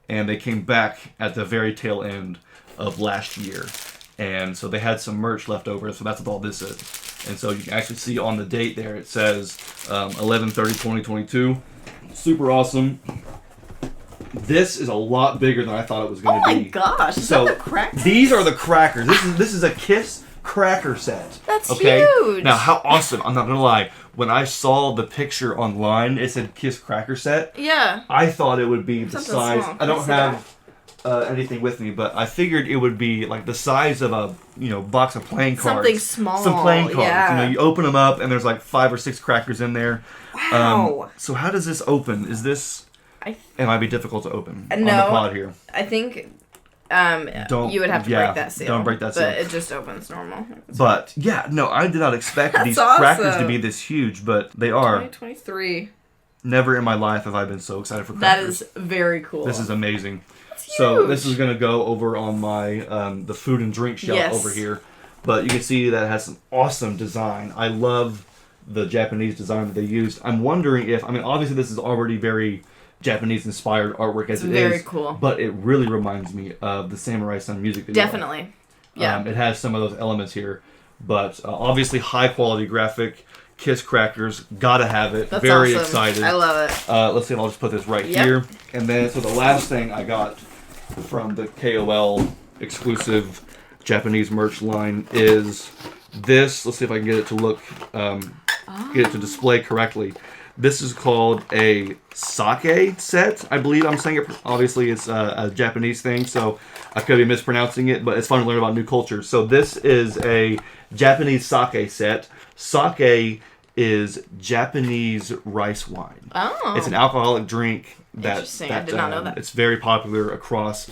And they came back at the very tail end of last year. And so they had some merch left over. So that's what all this is. And so you can actually see on the date there, it says 11/30/2022. Super awesome. This is a lot bigger than I thought it was going to be. Oh my gosh! Is that the crackers? These are the crackers. This is a Kiss cracker set. That's huge. Now, how awesome! I'm not gonna lie. When I saw the picture online, it said Kiss cracker set. Yeah. I thought it would be the Something size. small. I don't have anything with me, but I figured it would be like the size of a box of playing cards. Something small. Some playing cards. Yeah. You open them up and there's like 5 or 6 crackers in there. Wow. So how does this open? Is this? It might be difficult to open on the pod here. I think you would have to break that seal. Don't break that seal. But it just opens normal. But yeah, no, I did not expect these crackers to be this huge, but they are. 2023. Never in my life have I been so excited for crackers. That is very cool. This is amazing. That's huge. So this is gonna go over on my the food and drink shelf over here, but you can see that it has some awesome design. I love the Japanese design that they used. I'm wondering if obviously this is already very Japanese inspired artwork as it is. Very cool. But it really reminds me of the Samurai Sun music video. Definitely. Yeah. It has some of those elements here, but obviously high quality graphic. Kiss crackers, gotta have it. That's very awesome. excited. I love it. Let's see if I'll just put this right here. And then, so the last thing I got from the KOL exclusive Japanese merch line is this. Let's see if I can get it to look, get it to display correctly. This is called a sake set. I believe I'm saying it. Obviously, it's a Japanese thing, so I could be mispronouncing it, but it's fun to learn about new cultures. So this is a Japanese sake set. Sake is Japanese rice wine. Oh. It's an alcoholic drink Interesting. I did not know that. It's very popular across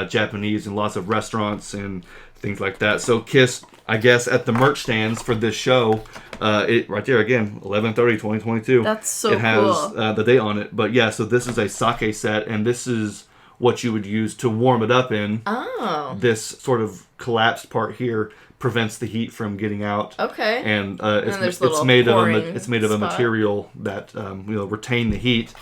Japanese and lots of restaurants and things like that. So Kiss, I guess, at the merch stands for this show, it right there again, 11/30/2022. That's so It has cool. the date on it. But yeah, so this is a sake set, and this is what you would use to warm it up in. Oh. This sort of collapsed part here prevents the heat from getting out. Okay. And there's it's made of pouring a material that retain the heat.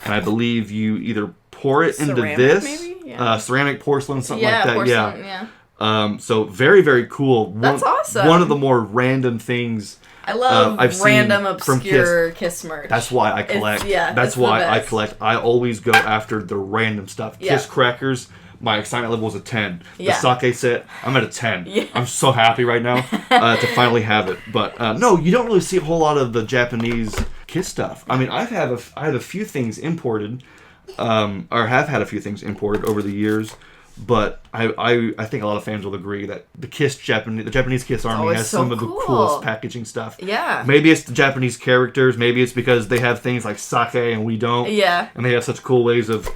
And I believe you either pour it into Ceramic, this, maybe? Yeah. ceramic, porcelain, something like that. Porcelain, yeah. So very, very cool. That's awesome. One of the more random things I love I've seen random, from obscure Kiss merch. That's why I collect. That's it's the why I best. collect. I always go after the random stuff. Yeah. Kiss crackers. My excitement level was a 10. Yeah. The sake set, I'm at a 10. Yeah. I'm so happy right now to finally have it. But no, you don't really see a whole lot of the Japanese Kiss stuff. I mean, I have a few things imported, or have had a few things imported over the years. But I think a lot of fans will agree that the Japanese Kiss Army has so some of the cool. coolest packaging stuff. Yeah. Maybe it's the Japanese characters. Maybe it's because they have things like sake and we don't. Yeah. And they have such cool ways of,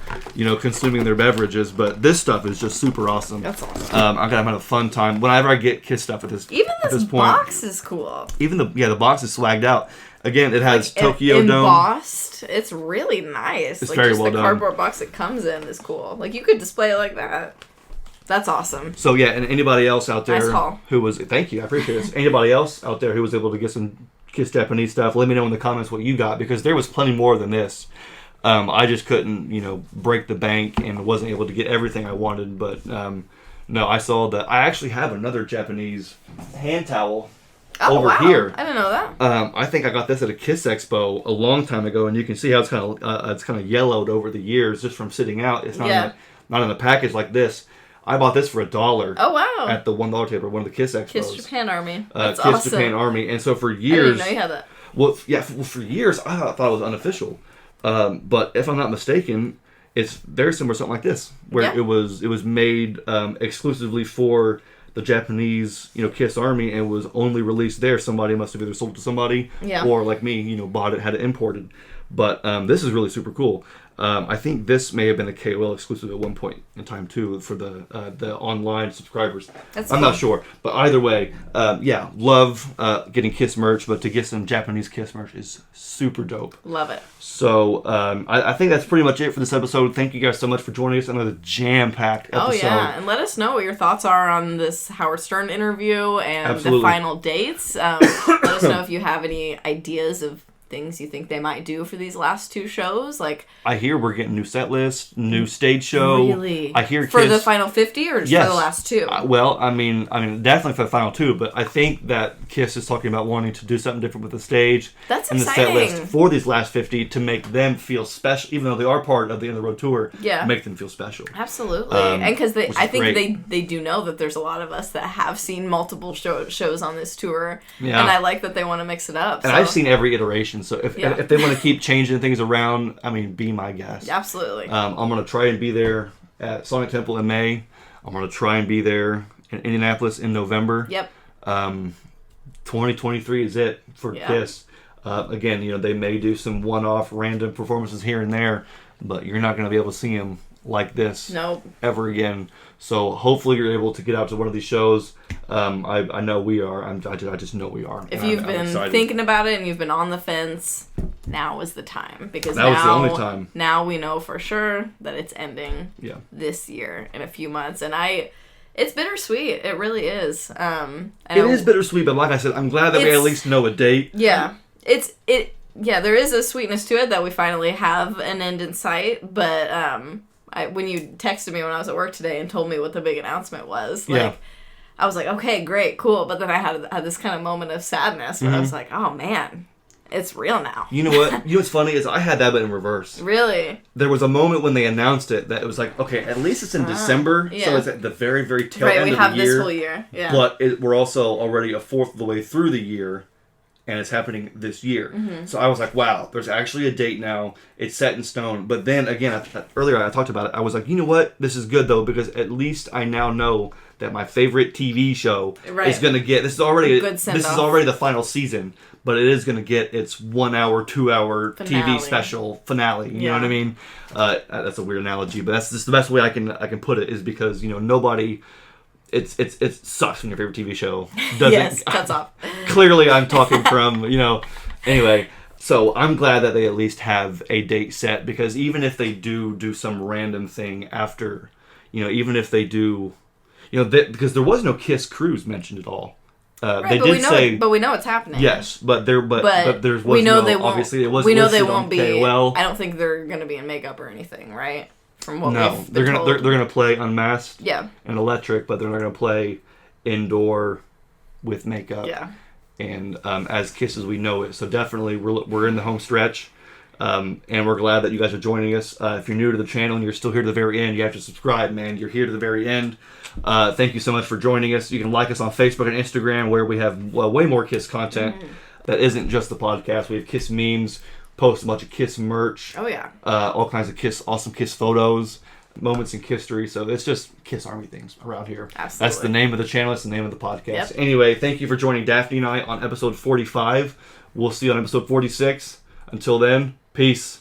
consuming their beverages. But this stuff is just super awesome. That's awesome. I'm having a fun time whenever I get Kiss stuff at this. Even at this point. box is cool. Even the box is swagged out. Again, it has Tokyo Dome. Embossed. It's really nice. It's very just well the done. cardboard box it comes in is cool. Like you could display it like that. That's awesome. So yeah, and anybody else out there Nice haul. who was thank you, I appreciate it. Anybody else out there who was able to get some Kiss Japanese stuff, let me know in the comments what you got, because there was plenty more than this. I just couldn't, break the bank and wasn't able to get everything I wanted. But no, I saw that I actually have another Japanese hand towel over here. I didn't know that. I think I got this at a Kiss Expo a long time ago, and you can see how it's kind of yellowed over the years just from sitting out. It's not not in a package like this. I bought this for $1. Oh wow! At the $1 table at one of the Kiss Expos. Kiss Japan Army. That's Kiss awesome. Japan Army, and so for I years, didn't know you had that. well, for years I thought it was unofficial. But if I'm not mistaken, it's very similar to something like this, where it was made exclusively for the Japanese, Kiss Army, and was only released there. Somebody must have either sold it to somebody, or like me, bought it, had it imported. But this is really super cool. I think this may have been a KOL exclusive at one point in time too for the online subscribers. I'm not sure, but either way, love getting Kiss merch. But to get some Japanese Kiss merch is super dope. Love it. So I think that's pretty much it for this episode. Thank you guys so much for joining us. Another jam-packed episode. Oh yeah, and let us know what your thoughts are on this Howard Stern interview and Absolutely. the final dates. Let us know if you have any ideas of things you think they might do for these last two shows. Like, I hear we're getting new set list, new stage show. Really? I hear for Kiss, the final 50 or just for the last two? Well, I mean, definitely for the final two. But I think that Kiss is talking about wanting to do something different with the stage That's and exciting. the set list for these last 50 to make them feel special, even though they are part of the End of the Road tour. Yeah. Make them feel special. Absolutely. And because I think great. they do know that there's a lot of us that have seen multiple shows on this tour. Yeah. And I like that they want to mix it up. And I've seen every iteration. So if they want to keep changing things around, I mean, be my guest. Absolutely. I'm going to try and be there at Sonic Temple in May. I'm going to try and be there in Indianapolis in November. Yep. 2023 is it for Kiss. Again, they may do some one-off random performances here and there, but you're not going to be able to see them like this ever again. So hopefully you're able to get out to one of these shows. I know we are. I just know we are. If you've been thinking about it and you've been on the fence, now is the time, because that was the only time. Now we know for sure that it's ending this year in a few months, and it's bittersweet. It really is. It is bittersweet, but like I said, I'm glad that we at least know a date. Yeah, there is a sweetness to it that we finally have an end in sight, but when you texted me when I was at work today and told me what the big announcement was, I was like, okay, great, cool. But then I had this kind of moment of sadness where I was like, oh man, it's real now. You know what? What's funny is I had that, but in reverse. Really? There was a moment when they announced it that it was like, okay, at least it's in December, so it's at the very, very tail end of the year. Right, we have this whole year. Yeah. But we're also already a fourth of the way through the year, and it's happening this year. So I was like, wow, there's actually a date now. It's set in stone. But then again, earlier I talked about it. I was like, you know what? This is good though, because at least I now know that my favorite TV show is going to get, this is already the final season, but it is going to get its 1 hour, 2 hour TV special finale. You know what I mean? That's a weird analogy, but that's just the best way I can put it, is because, nobody, it sucks when your favorite TV show doesn't. Yes, cuts off. Clearly I'm talking from, anyway. So I'm glad that they at least have a date set, because even if they do some random thing after, even if they do, because there was no Kiss cruise mentioned at all. Right, they did say, but we know it's happening. Yes, but there was we know no, they won't, obviously it was. We know they listed won't on be. KOL. I don't think they're going to be in makeup or anything, right? From what no, we've they're been gonna told. they're gonna play unmasked. Yeah. And electric, but they're not gonna play indoor with makeup. Yeah. And as Kiss as we know it, so definitely we're in the home stretch. And we're glad that you guys are joining us. If you're new to the channel and you're still here to the very end, you have to subscribe, man. You're here to the very end. Thank you so much for joining us. You can like us on Facebook and Instagram, where we have way more Kiss content that isn't just the podcast. We have Kiss memes, post a bunch of Kiss merch. Oh, yeah. All kinds of awesome Kiss photos, moments in history. So it's just Kiss Army things around here. Absolutely. That's the name of the channel. That's the name of the podcast. Yep. Anyway, thank you for joining Daphne and I on episode 45. We'll see you on episode 46. Until then, peace.